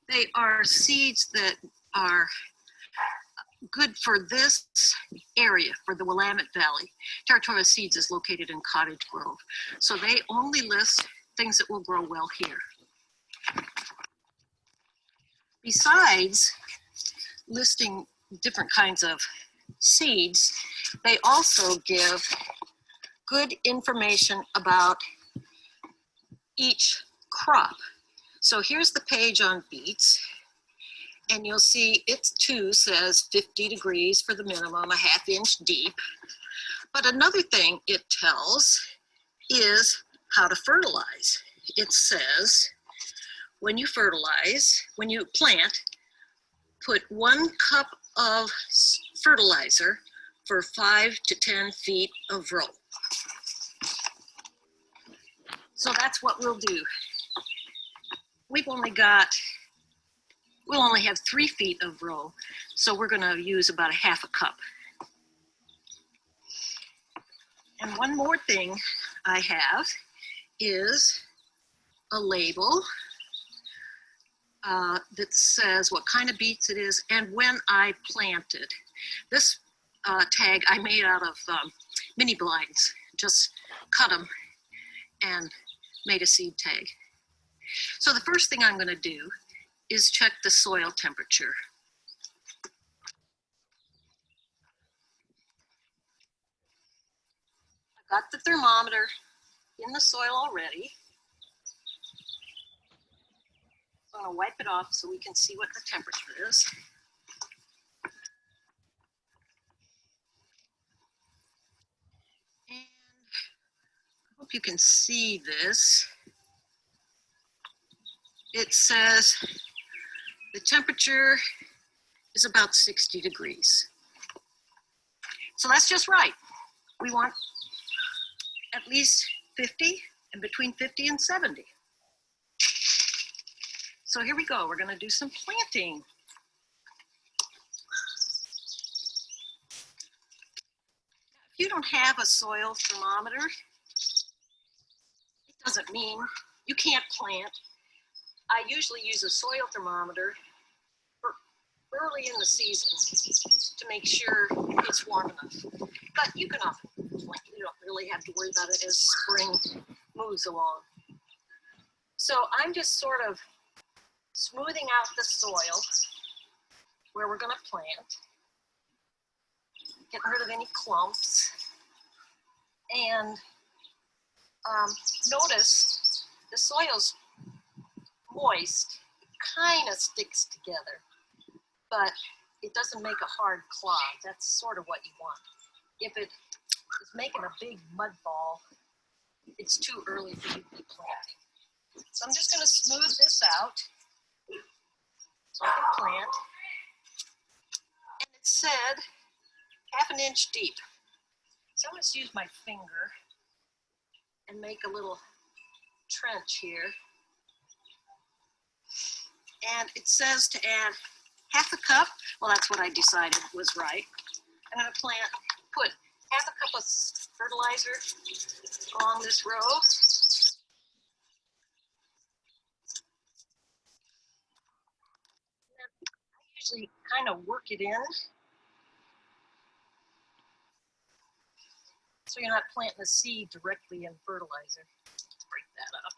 they are seeds that are good for this area, for the Willamette Valley. Territorial Seeds is located in Cottage Grove, so they only list things that will grow well here. Besides listing different kinds of seeds, they also give good information about each crop. So here's the page on beets, and you'll see it too says 50 degrees for the minimum, a ½ inch deep. But another thing it tells is how to fertilize. It says when you fertilize, when you plant, put 1 cup of fertilizer for 5 to 10 feet of row. So that's what we'll do. We'll only have 3 feet of row, so we're going to use about a ½ cup. And one more thing I have is a label that says what kind of beets it is and when I planted. This tag I made out of mini blinds, just cut them and made a seed tag. So the first thing I'm going to do is check the soil temperature. I've got the thermometer in the soil already. I'm going to wipe it off so we can see what the temperature is. And I hope you can see this. It says the temperature is about 60 degrees. So that's just right. We want at least 50 and between 50 and 70. So here we go. We're going to do some planting. If you don't have a soil thermometer, it doesn't mean you can't plant. I usually use a soil thermometer early in the season to make sure it's warm enough. But you can often plant. You don't really have to worry about it as spring moves along. So I'm just sort of smoothing out the soil where we're going to plant, getting rid of any clumps. And notice the soil's moist, it kind of sticks together, but it doesn't make a hard clod. That's sort of what you want. If it is making a big mud ball, it's too early for you to be planting. So I'm just going to smooth this out so I can plant. And it said ½ inch deep. So I'm going to use my finger and make a little trench here. And it says to add ½ cup. Well, that's what I decided was right. I'm going to put ½ cup of fertilizer along this row. I usually kind of work it in, so you're not planting the seed directly in fertilizer. Let's break that up.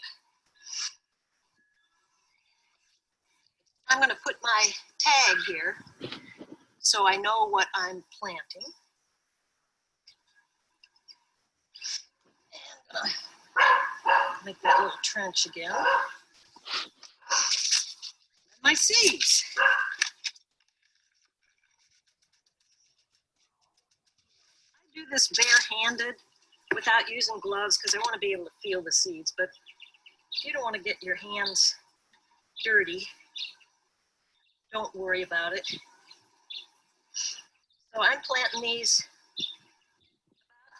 I'm going to put my tag here so I know what I'm planting. And make that little trench again. My seeds. I do this bare-handed without using gloves because I want to be able to feel the seeds, but you don't want to get your hands dirty. Don't worry about it. So I'm planting these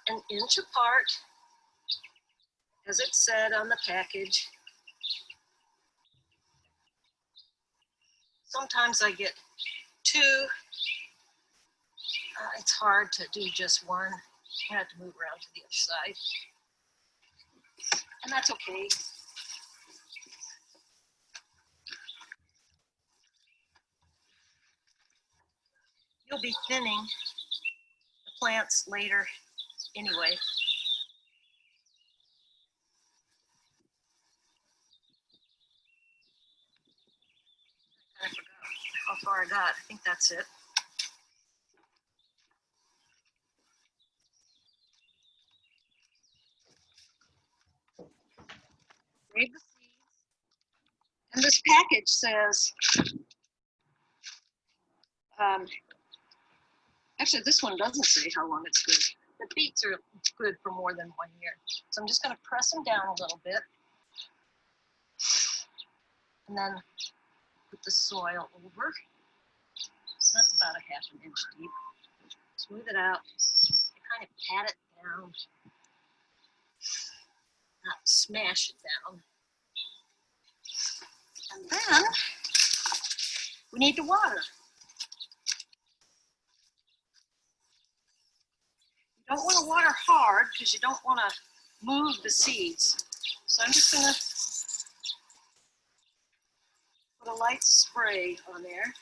an inch apart, as it said on the package. Sometimes I get two. It's hard to do just one. I have to move around to the other side. And that's okay. You'll be thinning the plants later anyway. I forgot how far I got. I think that's it. Save the seeds. And this package says, actually this one doesn't say how long it's good. The beets are good for more than 1 year. So I'm just going to press them down a little bit. And then put the soil over. So that's about a ½ inch deep. Smooth it out. Kind of pat it down. Not smash it down. And then we need to water. You don't want to water hard because you don't want to move the seeds. So I'm just going to put a light spray on there.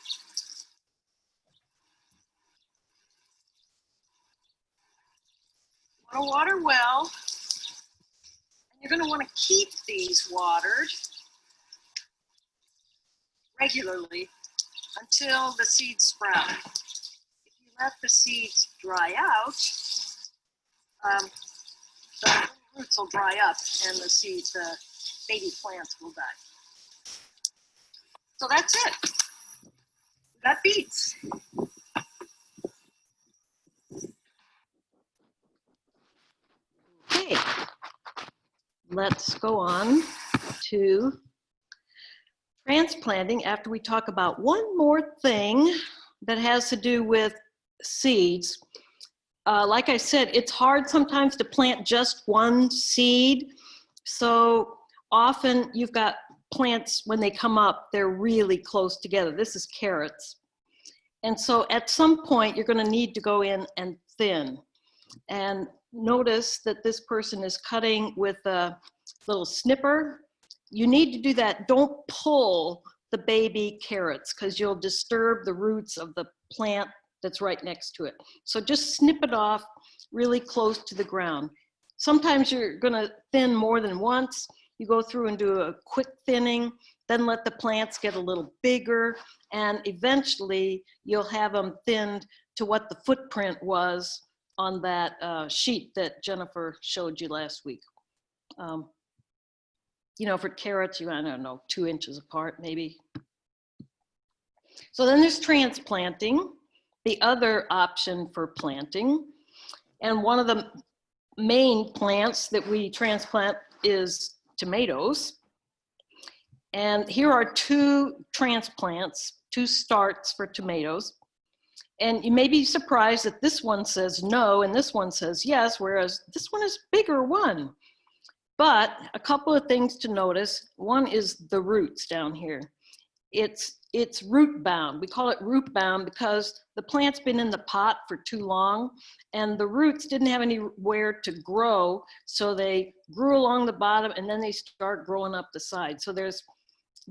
You want to water well. And you're going to want to keep these watered regularly until the seeds sprout. If you let the seeds dry out, the roots will dry up and the baby plants will die. So that's it. We got beets. Okay, let's go on to transplanting after we talk about one more thing that has to do with seeds. Like I said, it's hard sometimes to plant just one seed. So often you've got plants, when they come up, they're really close together. This is carrots. And so at some point, you're going to need to go in and thin. And notice that this person is cutting with a little snipper. You need to do that. Don't pull the baby carrots because you'll disturb the roots of the plant that's right next to it. So just snip it off really close to the ground. Sometimes you're going to thin more than once. You go through and do a quick thinning, then let the plants get a little bigger, and eventually you'll have them thinned to what the footprint was on that sheet that Jennifer showed you last week. You know, for carrots, I don't know, 2 inches apart maybe. So then there's transplanting, the other option for planting. And one of the main plants that we transplant is tomatoes. And here are 2 transplants, 2 starts for tomatoes. And you may be surprised that this one says no and this one says yes, whereas this one is bigger one. But a couple of things to notice. One is the roots down here. It's root bound. We call it root bound because the plant's been in the pot for too long and the roots didn't have anywhere to grow. So they grew along the bottom and then they start growing up the side. So there's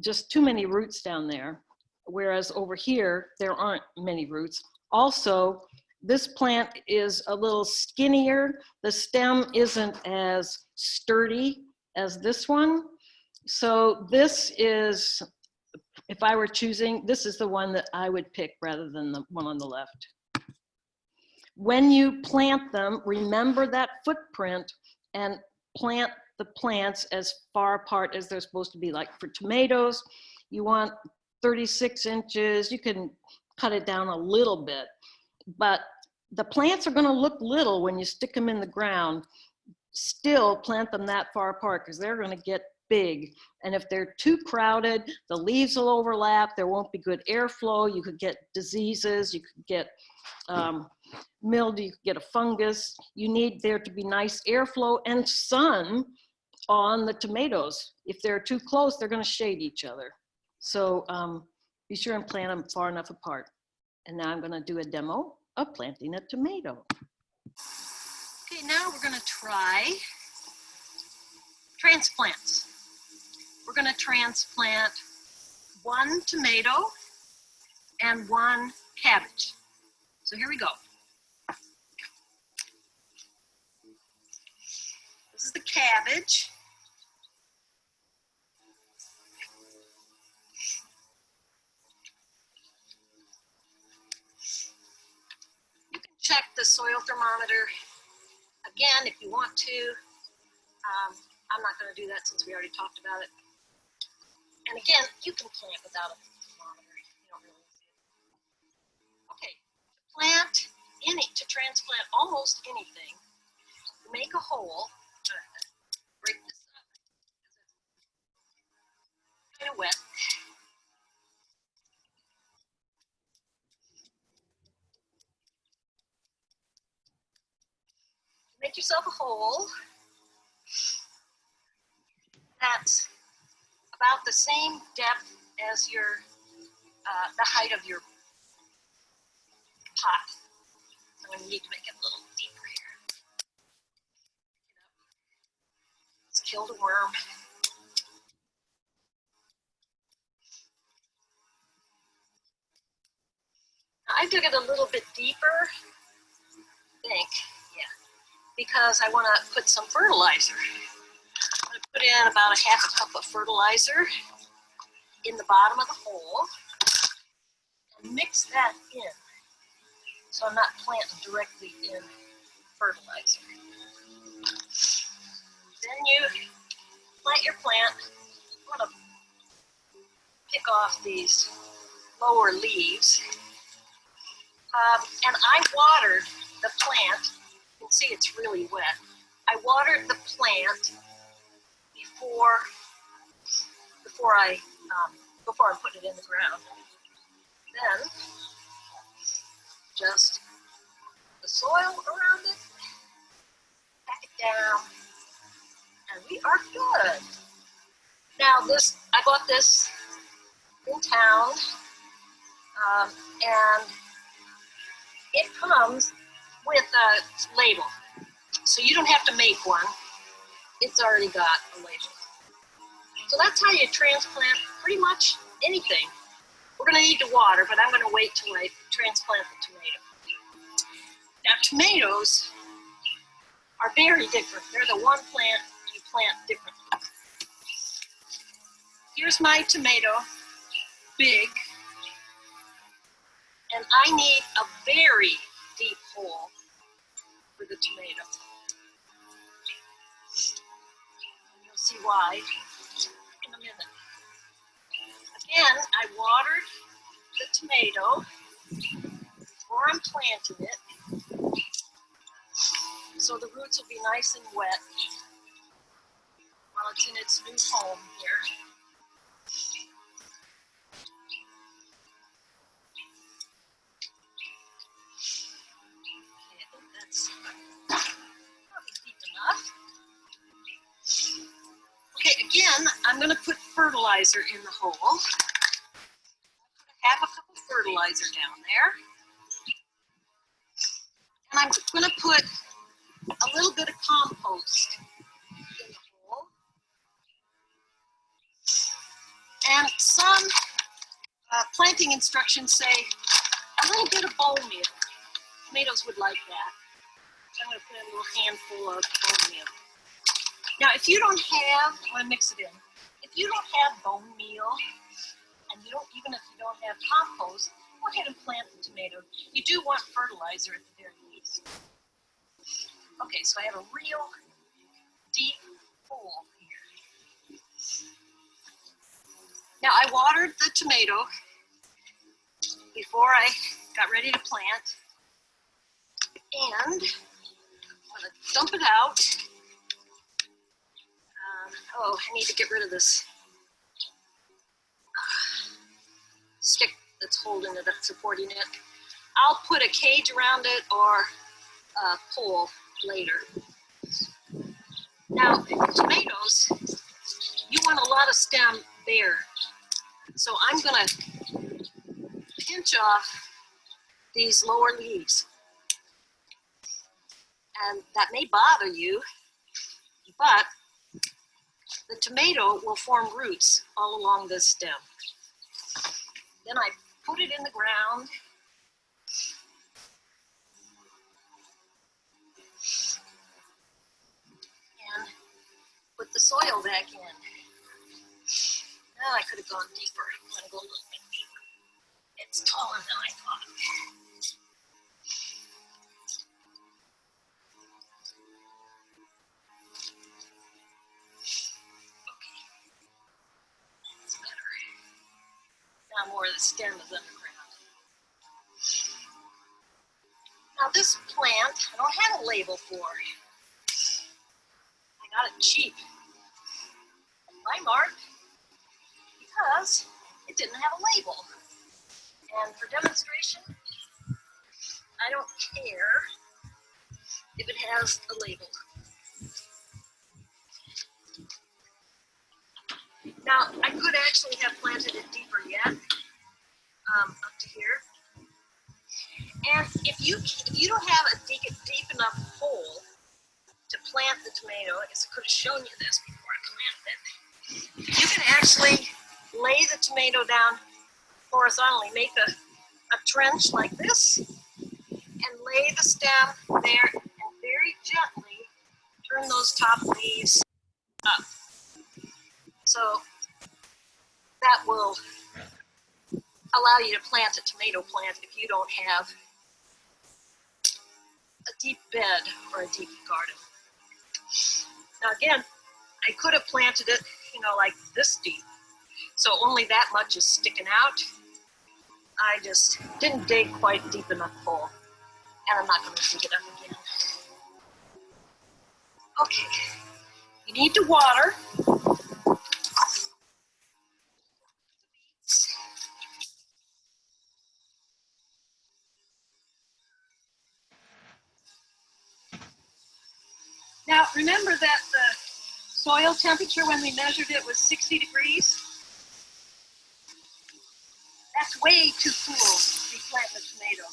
just too many roots down there. Whereas over here, there aren't many roots. Also, this plant is a little skinnier. The stem isn't as sturdy as this one. So this is If I were choosing, this is the one that I would pick rather than the one on the left. When you plant them, remember that footprint and plant the plants as far apart as they're supposed to be. Like for tomatoes, you want 36 inches. You can cut it down a little bit, but the plants are going to look little when you stick them in the ground. Still plant them that far apart because they're going to get big. And if they're too crowded, the leaves will overlap. There won't be good airflow. You could get diseases. You could get mildew. You could get a fungus. You need there to be nice airflow and sun on the tomatoes. If they're too close, they're going to shade each other. So be sure and plant them far enough apart. And now I'm going to do a demo of planting a tomato. Okay, now we're going to try transplants. We're going to transplant 1 tomato and 1 cabbage. So here we go. This is the cabbage. You can check the soil thermometer again if you want to. I'm not going to do that since we already talked about it. And again, you can plant without a thermometer. You don't really see it. Okay, to transplant almost anything, make a hole. Break this up. It's kind of wet. Make yourself a hole that's about the same depth as your the height of your pot. So we need to make it a little deeper here. Let's kill the worm. Now, I dug it a little bit deeper, I think, yeah, because I want to put some fertilizer. I'm going to put in about a half cup of fertilizer in the bottom of the hole and mix that in so I'm not planting directly in fertilizer. Then you plant your plant. I'm going to pick off these lower leaves. And I watered the plant. You can see it's really wet. I watered the plant before I put it in the ground. Then just the soil around it, pack it down, and we are good. Now I bought this in town, and it comes with a label. So you don't have to make one. It's already got a label. So that's how you transplant pretty much anything. We're going to need to water, but I'm going to wait till I transplant the tomato. Now tomatoes are very different. They're the one plant you plant differently. Here's my tomato, big, and I need a very deep hole for the tomato. You'll see why in a minute. Again, I watered the tomato before I'm planting it, so the roots will be nice and wet while it's in its new home here. Okay, I think that's probably deep enough. Okay, again, I'm going to put fertilizer in the hole. I'll put half a cup of fertilizer down there. And I'm going to put a little bit of compost in the hole. And some planting instructions say a little bit of bone meal. Tomatoes would like that. So I'm going to put in a little handful of bone meal. Now, if you don't have, I want to mix it in. If you don't have bone meal, and you don't, even if you don't have compost, go ahead and plant the tomato. You do want fertilizer at the very least. Okay, so I have a real deep hole here. Now I watered the tomato before I got ready to plant, and I'm gonna dump it out. Oh, I need to get rid of this stick that's holding it up, supporting it. I'll put a cage around it or a pole later. Now, tomatoes, you want a lot of stem bare. So I'm gonna pinch off these lower leaves. And that may bother you, but the tomato will form roots all along this stem. Then I put it in the ground. And put the soil back in. Now I could have gone deeper. I'm gonna go a little bit deeper. It's taller than I thought. Okay, that's better. Now more of the stem is underground. Now this plant, I don't have a label for. I got it cheap by Mark because it didn't have a label. And for demonstration, I don't care if it has a label. Now, I could actually have planted it deeper yet, up to here. And if you don't have a deep enough hole to plant the tomato, I guess I could have shown you this before I planted it. You can actually lay the tomato down horizontally, make a trench like this, and lay the stem there, and very gently turn those top leaves up. So that will allow you to plant a tomato plant if you don't have a deep bed or a deep garden. Now again, I could have planted it, like this deep. So only that much is sticking out. I just didn't dig quite deep enough hole. And I'm not going to dig it up again. Okay, you need to water. Now remember that the soil temperature when we measured it was 60 degrees. That's way too cool to be planting a tomato.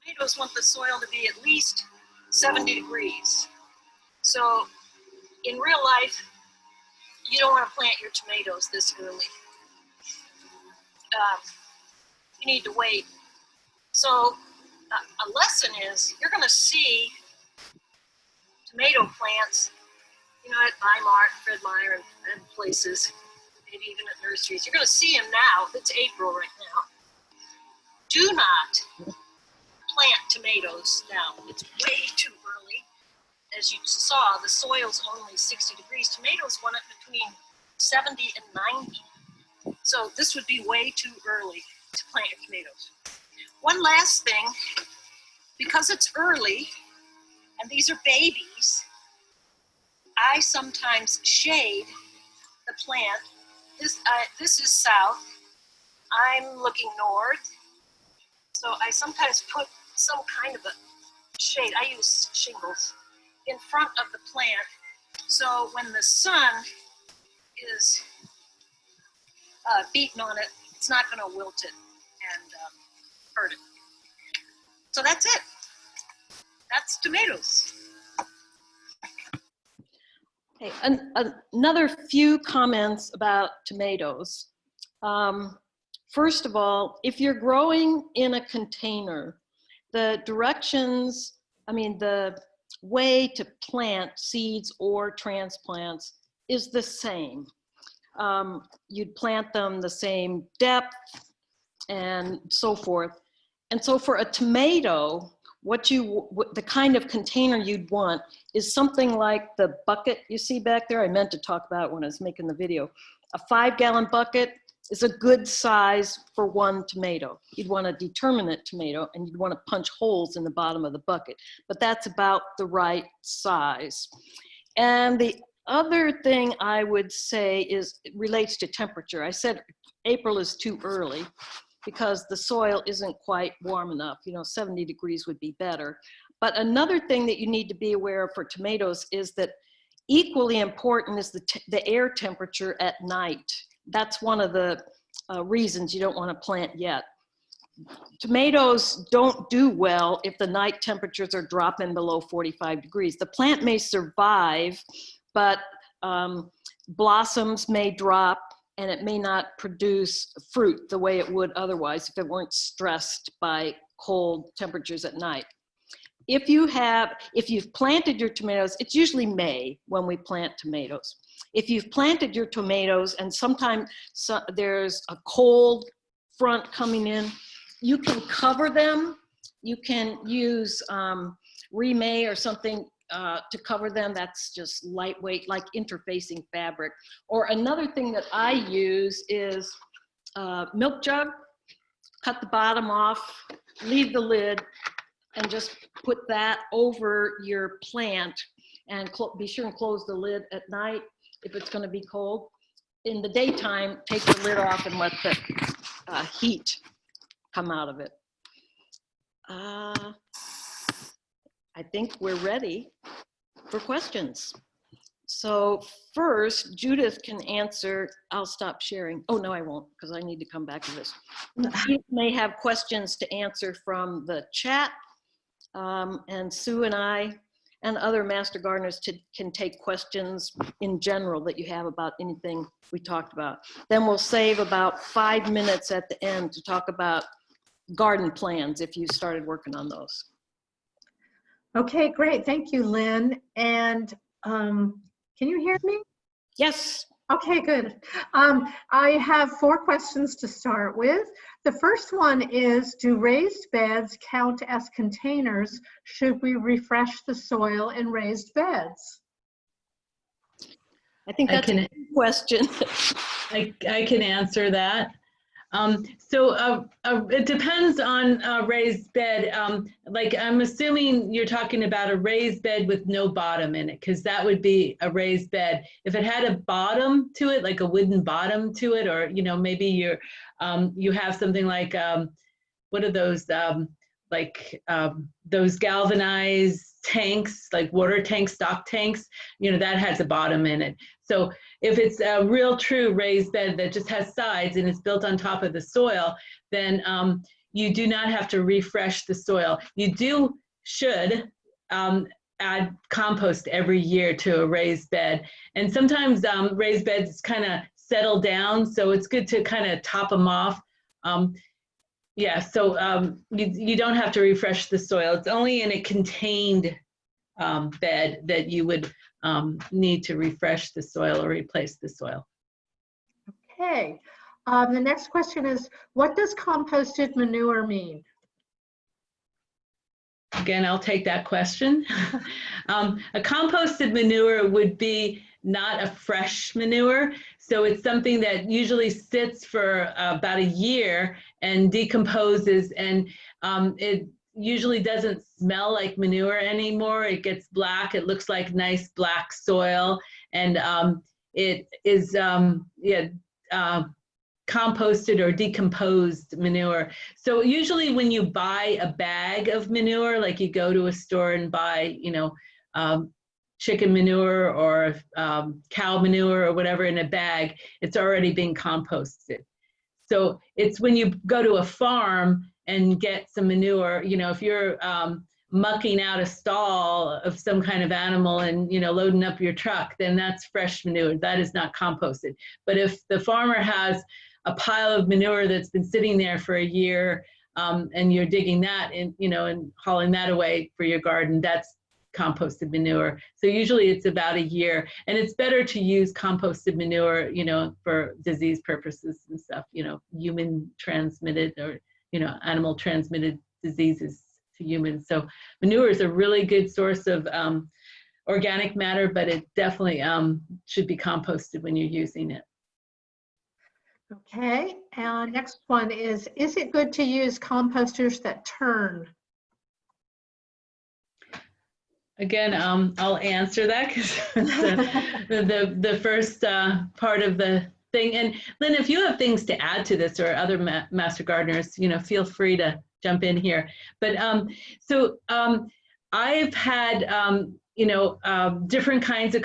Tomatoes want the soil to be at least 70 degrees. So in real life, you don't want to plant your tomatoes this early. You need to wait. So a lesson is you're going to see tomato plants, at Weimar, Fred Meyer, and places, maybe even at nurseries. You're going to see them now. It's April right now. Do not plant tomatoes now. It's way too early. As you saw, the soil's only 60 degrees. Tomatoes want it between 70 and 90. So this would be way too early to plant your tomatoes. One last thing, because it's early, and these are babies, I sometimes shade the plant. This is south. I'm looking north. So I sometimes put some kind of a shade. I use shingles in front of the plant. So when the sun is beating on it, it's not going to wilt it and hurt it. So that's it. That's tomatoes. Okay, another few comments about tomatoes. First of all, if you're growing in a container, the directions, the way to plant seeds or transplants is the same. You'd plant them the same depth and so forth. And so for a tomato, the kind of container you'd want is something like the bucket you see back there. I meant to talk about it when I was making the video. A 5-gallon bucket is a good size for one tomato. You'd want a determinate tomato, and you'd want to punch holes in the bottom of the bucket, but that's about the right size. And the other thing I would say it relates to temperature. I said April is too early because the soil isn't quite warm enough. 70 degrees would be better. But another thing that you need to be aware of for tomatoes is that equally important is the air temperature at night. That's one of the reasons you don't want to plant yet. Tomatoes don't do well if the night temperatures are dropping below 45 degrees. The plant may survive, but blossoms may drop and it may not produce fruit the way it would otherwise if it weren't stressed by cold temperatures at night. If you've planted your tomatoes, it's usually May when we plant tomatoes. If you've planted your tomatoes and sometimes there's a cold front coming in, you can cover them. You can use remay or something to cover them. That's just lightweight, like interfacing fabric. Or another thing that I use is milk jug, cut the bottom off, leave the lid, and just put that over your plant, and be sure and close the lid at night if it's going to be cold. In the daytime, take the lid off and let the heat come out of it. I think we're ready for questions. So first, Judith can answer. I'll stop sharing. Oh, no, I won't, because I need to come back to this. Judith may have questions to answer from the chat, and Sue and I and other master gardeners can take questions in general that you have about anything we talked about. Then we'll save about 5 minutes at the end to talk about garden plans if you started working on those. Okay, great. Thank you, Lynn. And can you hear me? Yes. Okay, good. I have 4 questions to start with. The first one is, do raised beds count as containers? Should we refresh the soil in raised beds? I think that's a good question. I can answer that. It depends on a raised bed. Like, I'm assuming you're talking about a raised bed with no bottom in it, because that would be a raised bed. If it had a bottom to it, like a wooden bottom to it, or maybe you have something like what are those those galvanized tanks, like water tanks, stock tanks, that has a bottom in it. So if it's a real true raised bed that just has sides and it's built on top of the soil, then you do not have to refresh the soil. You should add compost every year to a raised bed. And sometimes raised beds kind of settle down, so it's good to kind of top them off. Yeah, so you don't have to refresh the soil. It's only in a contained bed that you would need to refresh the soil or replace the soil. Okay. The next question is, what does composted manure mean? Again, I'll take that question. A composted manure would be not a fresh manure. So it's something that usually sits for about a year and decomposes, and it usually doesn't smell like manure anymore. It gets black. It looks like nice black soil, and it is composted or decomposed manure. So usually when you buy a bag of manure, like you go to a store and buy, chicken manure or cow manure or whatever in a bag, it's already been composted. So it's when you go to a farm and get some manure, if you're mucking out a stall of some kind of animal and, loading up your truck, then that's fresh manure. That is not composted. But if the farmer has a pile of manure that's been sitting there for a year, and you're digging that and, and hauling that away for your garden, that's composted manure. So usually it's about a year, and it's better to use composted manure, you know, for disease purposes and stuff, you know, human transmitted or, you know, animal transmitted diseases to humans. So manure is a really good source of organic matter, but it definitely should be composted when you're using it. Okay, and next one is it good to use composters that turn? Again, I'll answer that because the first part of the thing. And Lynn, if you have things to add to this, or other master gardeners, you know, feel free to jump in here. But I've had you know, different kinds of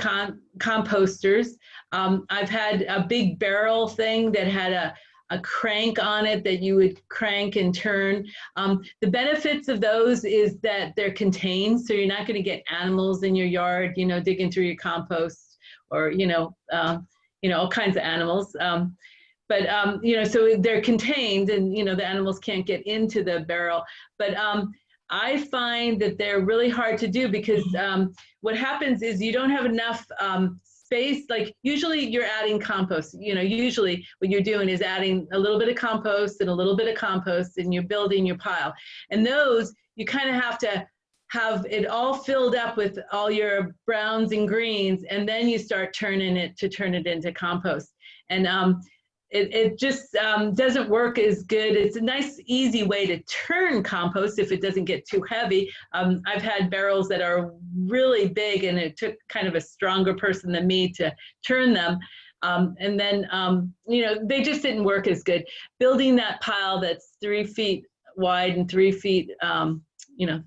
composters. I've had a big barrel thing that had a crank on it that you would crank and turn. The benefits of those is that they're contained, so you're not going to get animals in your yard, you know, digging through your compost, or you know, all kinds of animals. But you know, so they're contained, and you know, the animals can't get into the barrel. But I find that they're really hard to do because what happens is you don't have enough space. Like usually you're adding compost, you know, usually what you're doing is adding a little bit of compost and a little bit of compost, and you're building your pile. And those, you kind of have to have it all filled up with all your browns and greens, and then you start turning it to turn it into compost. And it just doesn't work as good. It's a nice, easy way to turn compost if it doesn't get too heavy. I've had barrels that are really big, and it took kind of a stronger person than me to turn them. And then, you know, they just didn't work as good. Building that pile that's 3 feet wide and 3 feet, you know,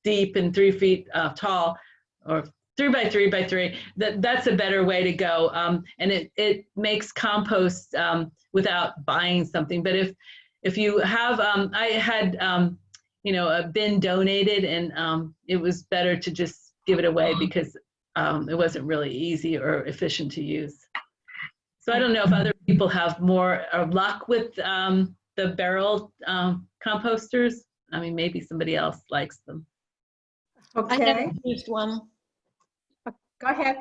deep and 3 feet tall, or 3 by 3 by 3, that's a better way to go. And it makes compost without buying something. But if you have, I had, you know, a bin donated, and it was better to just give it away because it wasn't really easy or efficient to use. So I don't know if other people have more luck with the barrel composters. I mean, maybe somebody else likes them. Okay. I never used one. Go ahead.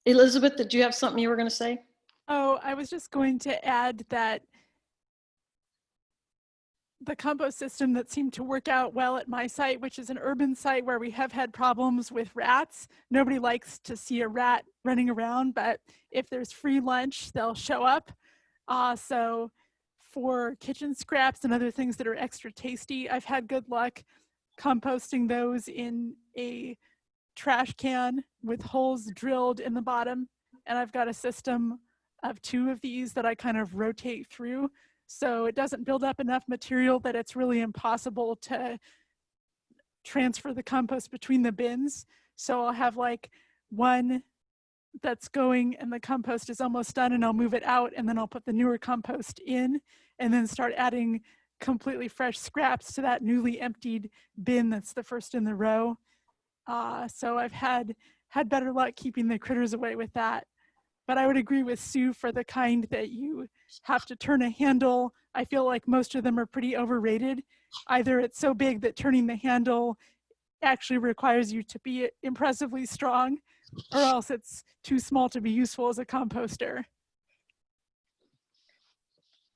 Elizabeth, did you have something you were going to say? Oh, I was just going to add that the compost system that seemed to work out well at my site, which is an urban site where we have had problems with rats. Nobody likes to see a rat running around, but if there's free lunch, they'll show up. So for kitchen scraps and other things that are extra tasty, I've had good luck composting those in a trash can with holes drilled in the bottom, and I've got a system of 2 of these that I kind of rotate through, so it doesn't build up enough material that it's really impossible to transfer the compost between the bins. So I'll have like one that's going and the compost is almost done, and I'll move it out, and then I'll put the newer compost in, and then start adding completely fresh scraps to that newly emptied bin that's the first in the row. So I've had better luck keeping the critters away with that. But I would agree with Sue for the kind that you have to turn a handle. I feel like most of them are pretty overrated. Either it's so big that turning the handle actually requires you to be impressively strong, or else it's too small to be useful as a composter.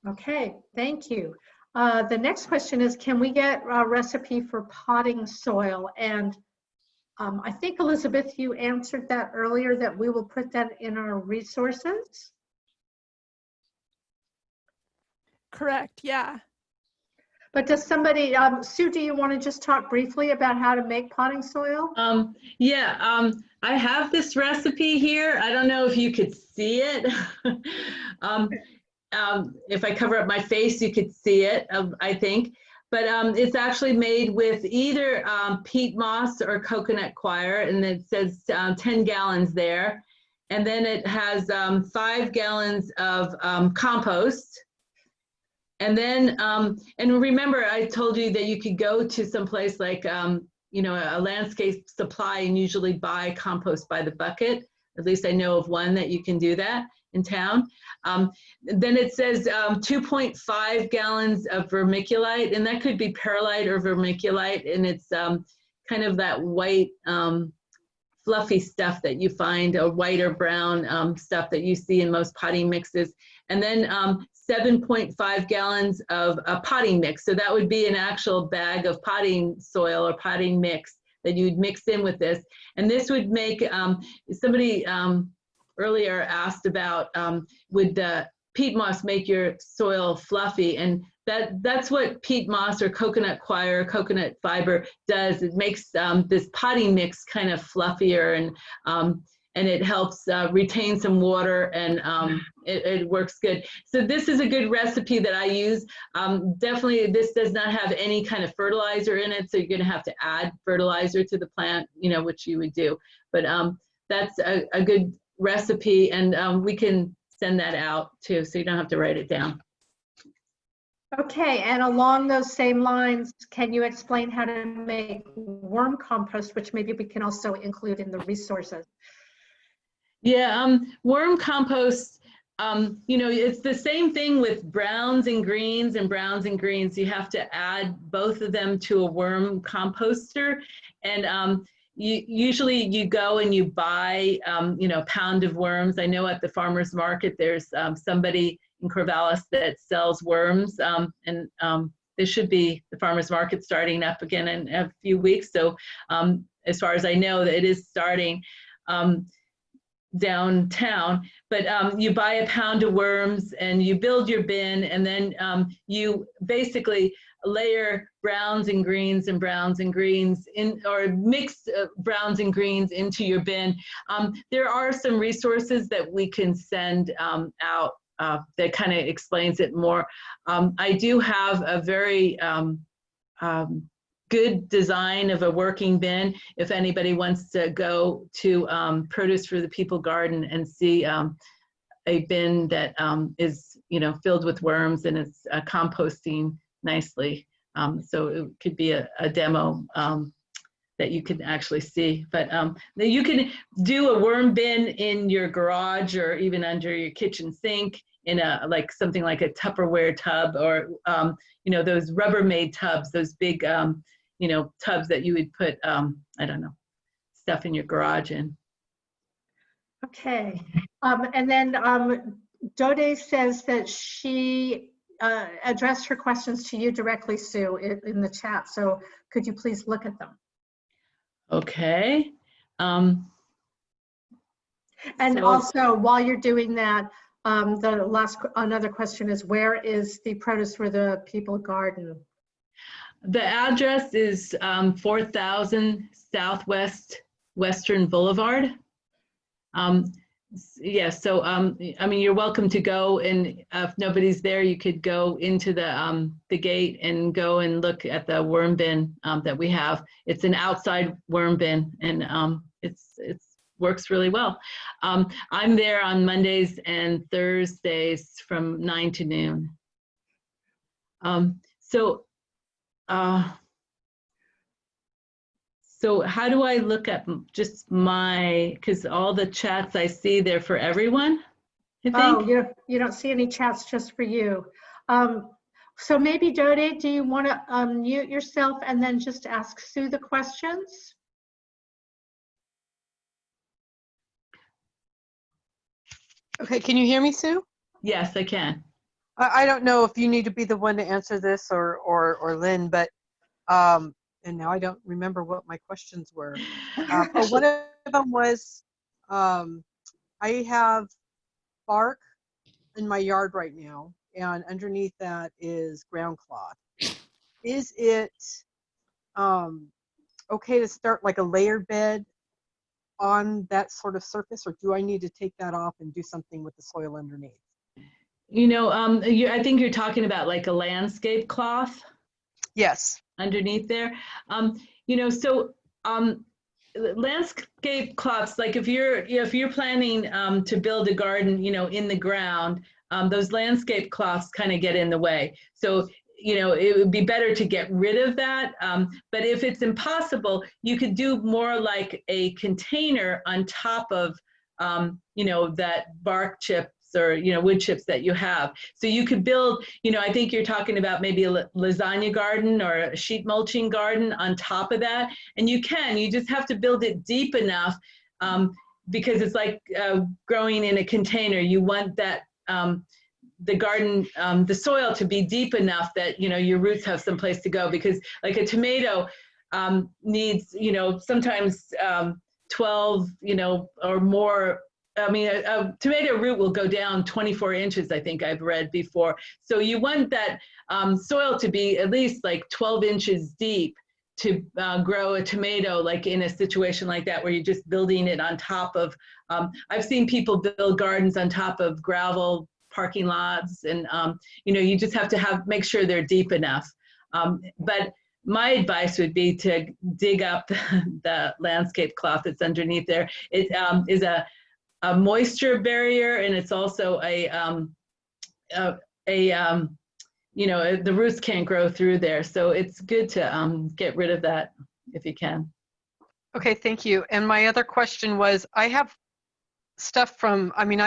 Okay, thank you. The next question is, can we get a recipe for potting soil? And I think, Elizabeth, you answered that earlier, that we will put that in our resources. Correct, yeah. But does somebody, Sue, do you want to just talk briefly about how to make potting soil? Yeah, I have this recipe here. I don't know if you could see it. If I cover up my face, you could see it, I think. But it's actually made with either peat moss or coconut coir, and it says 10 gallons there. And then it has 5 gallons of compost. And then, and remember, I told you that you could go to some place like, you know, a landscape supply and usually buy compost by the bucket. At least I know of one that you can do that in town. Then it says 2.5 gallons of vermiculite, and that could be perlite or vermiculite, and it's kind of that white, fluffy stuff that you find, or white or brown stuff that you see in most potting mixes. And then 7.5 gallons of a potting mix. So that would be an actual bag of potting soil or potting mix that you'd mix in with this. And this would make, somebody earlier asked about, would the peat moss make your soil fluffy? And that's what peat moss or coconut coir, coconut fiber does. It makes this potting mix kind of fluffier, and it helps retain some water, and it works good. So this is a good recipe that I use. Definitely, this does not have any kind of fertilizer in it, so you're going to have to add fertilizer to the plant, which you would do. But that's a good recipe, and we can send that out too, so you don't have to write it down. Okay, and along those same lines, can you explain how to make worm compost, which maybe we can also include in the resources? Yeah, worm compost, it's the same thing with browns and greens and browns and greens. You have to add both of them to a worm composter. And usually you go and you buy, a pound of worms. I know at the farmer's market, there's somebody in Corvallis that sells worms, and there should be the farmer's market starting up again in a few weeks. So as far as I know, that it is starting downtown. But you buy a pound of worms and you build your bin, and then you basically layer browns and greens and browns and greens in, or mix browns and greens into your bin. There are some resources that we can send out that kind of explains it more. I do have a very good design of a working bin if anybody wants to go to Produce for the People Garden and see a bin that is filled with worms, and it's composting nicely. So it could be a demo that you can actually see. But you can do a worm bin in your garage or even under your kitchen sink in something like a Tupperware tub, or those Rubbermaid tubs, those big tubs that you would put I don't know, stuff in your garage in. Okay, and then Dode says that she addressed her questions to you directly, Sue, in the chat. So could you please look at them? Okay. And so, also, while you're doing that, another question is, where is the Produce for the People Garden? the address is 4000 Southwest Western Boulevard. Yes, so I mean, you're welcome to go, and if nobody's there, you could go into the gate and go and look at the worm bin that we have. It's an outside worm bin, and it's works really well. I'm there on Mondays and Thursdays from 9 to noon. So how do I look at just because all the chats I see there for everyone, I think? Oh, you don't see any chats just for you. So maybe, Dode, do you want to unmute yourself and then just ask Sue the questions? Okay, can you hear me, Sue? Yes, I can. I don't know if you need to be the one to answer this or Lynn, but and now I don't remember what my questions were. But one of them was, I have bark in my yard right now, and underneath that is ground cloth. Is it okay to start like a layered bed on that sort of surface, or do I need to take that off and do something with the soil underneath? I think you're talking about like a landscape cloth. Yes. Underneath there. Landscape cloths, like if you're planning to build a garden, in the ground, those landscape cloths kind of get in the way. So, it would be better to get rid of that. But if it's impossible, you could do more like a container on top of, that bark chips or, you know, wood chips that you have. So you could build, you know, I think you're talking about maybe a lasagna garden or a sheet mulching garden on top of that. And you just have to build it deep enough, because it's like growing in a container. You want that, the garden, the soil to be deep enough that, you know, your roots have some place to go, because like a tomato needs, you know, sometimes 12, you know, or more. I mean, a tomato root will go down 24 inches, I think I've read before. So you want that soil to be at least like 12 inches deep to grow a tomato, like in a situation like that, where you're just building it on top of, I've seen people build gardens on top of gravel parking lots, and you know, you just have to make sure they're deep enough. But my advice would be to dig up the landscape cloth that's underneath there. It is a moisture barrier, and it's also you know, the roots can't grow through there. So it's good to get rid of that if you can. Okay, thank you. And my other question was, I have stuff from, I mean,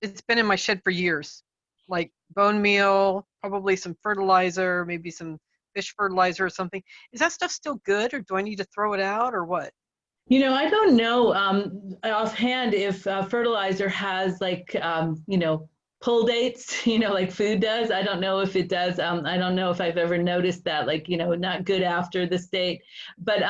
it's been in my shed for years, like bone meal, probably some fertilizer, maybe some fish fertilizer or something. Is that stuff still good, or do I need to throw it out, or what? You know, I don't know offhand if fertilizer has like, you know, pull dates, you know, like food does. I don't know if it does. I don't know if I've ever noticed that, like, you know, not good after this date. But,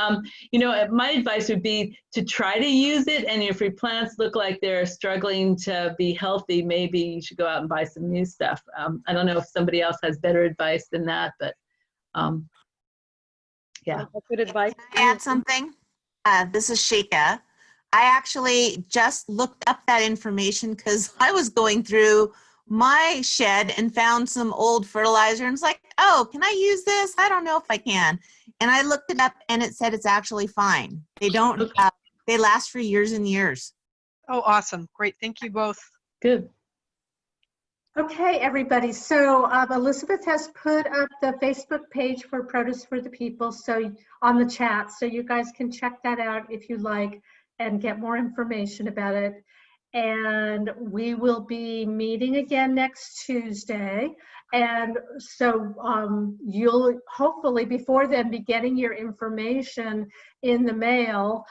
you know, my advice would be to try to use it. And if your plants look like they're struggling to be healthy, maybe you should go out and buy some new stuff. I don't know if somebody else has better advice than that, but yeah. Good advice. Can I add something? This is Sheikah. I actually just looked up that information because I was going through my shed and found some old fertilizer and was like, oh, can I use this? I don't know if I can. And I looked it up and it said it's actually fine. They don't, they last for years and years. Oh, awesome. Great. Thank you both. Good. Okay, everybody. So Elizabeth has put up the Facebook page for Produce for the People, so on the chat, so you guys can check that out if you like and get more information about it. And we will be meeting again next Tuesday. And so you'll hopefully before then be getting your information in the mail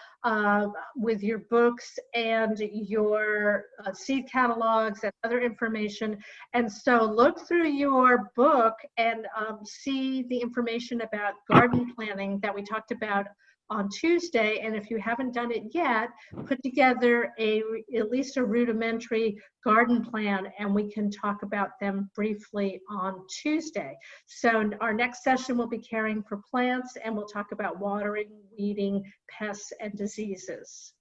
with your books and your seed catalogs and other information. And so look through your book and see the information about garden planning that we talked about on Tuesday. And if you haven't done it yet, put together at least a rudimentary garden plan, and we can talk about them briefly on Tuesday. So our next session will be caring for plants, and we'll talk about watering, weeding, pests, and diseases.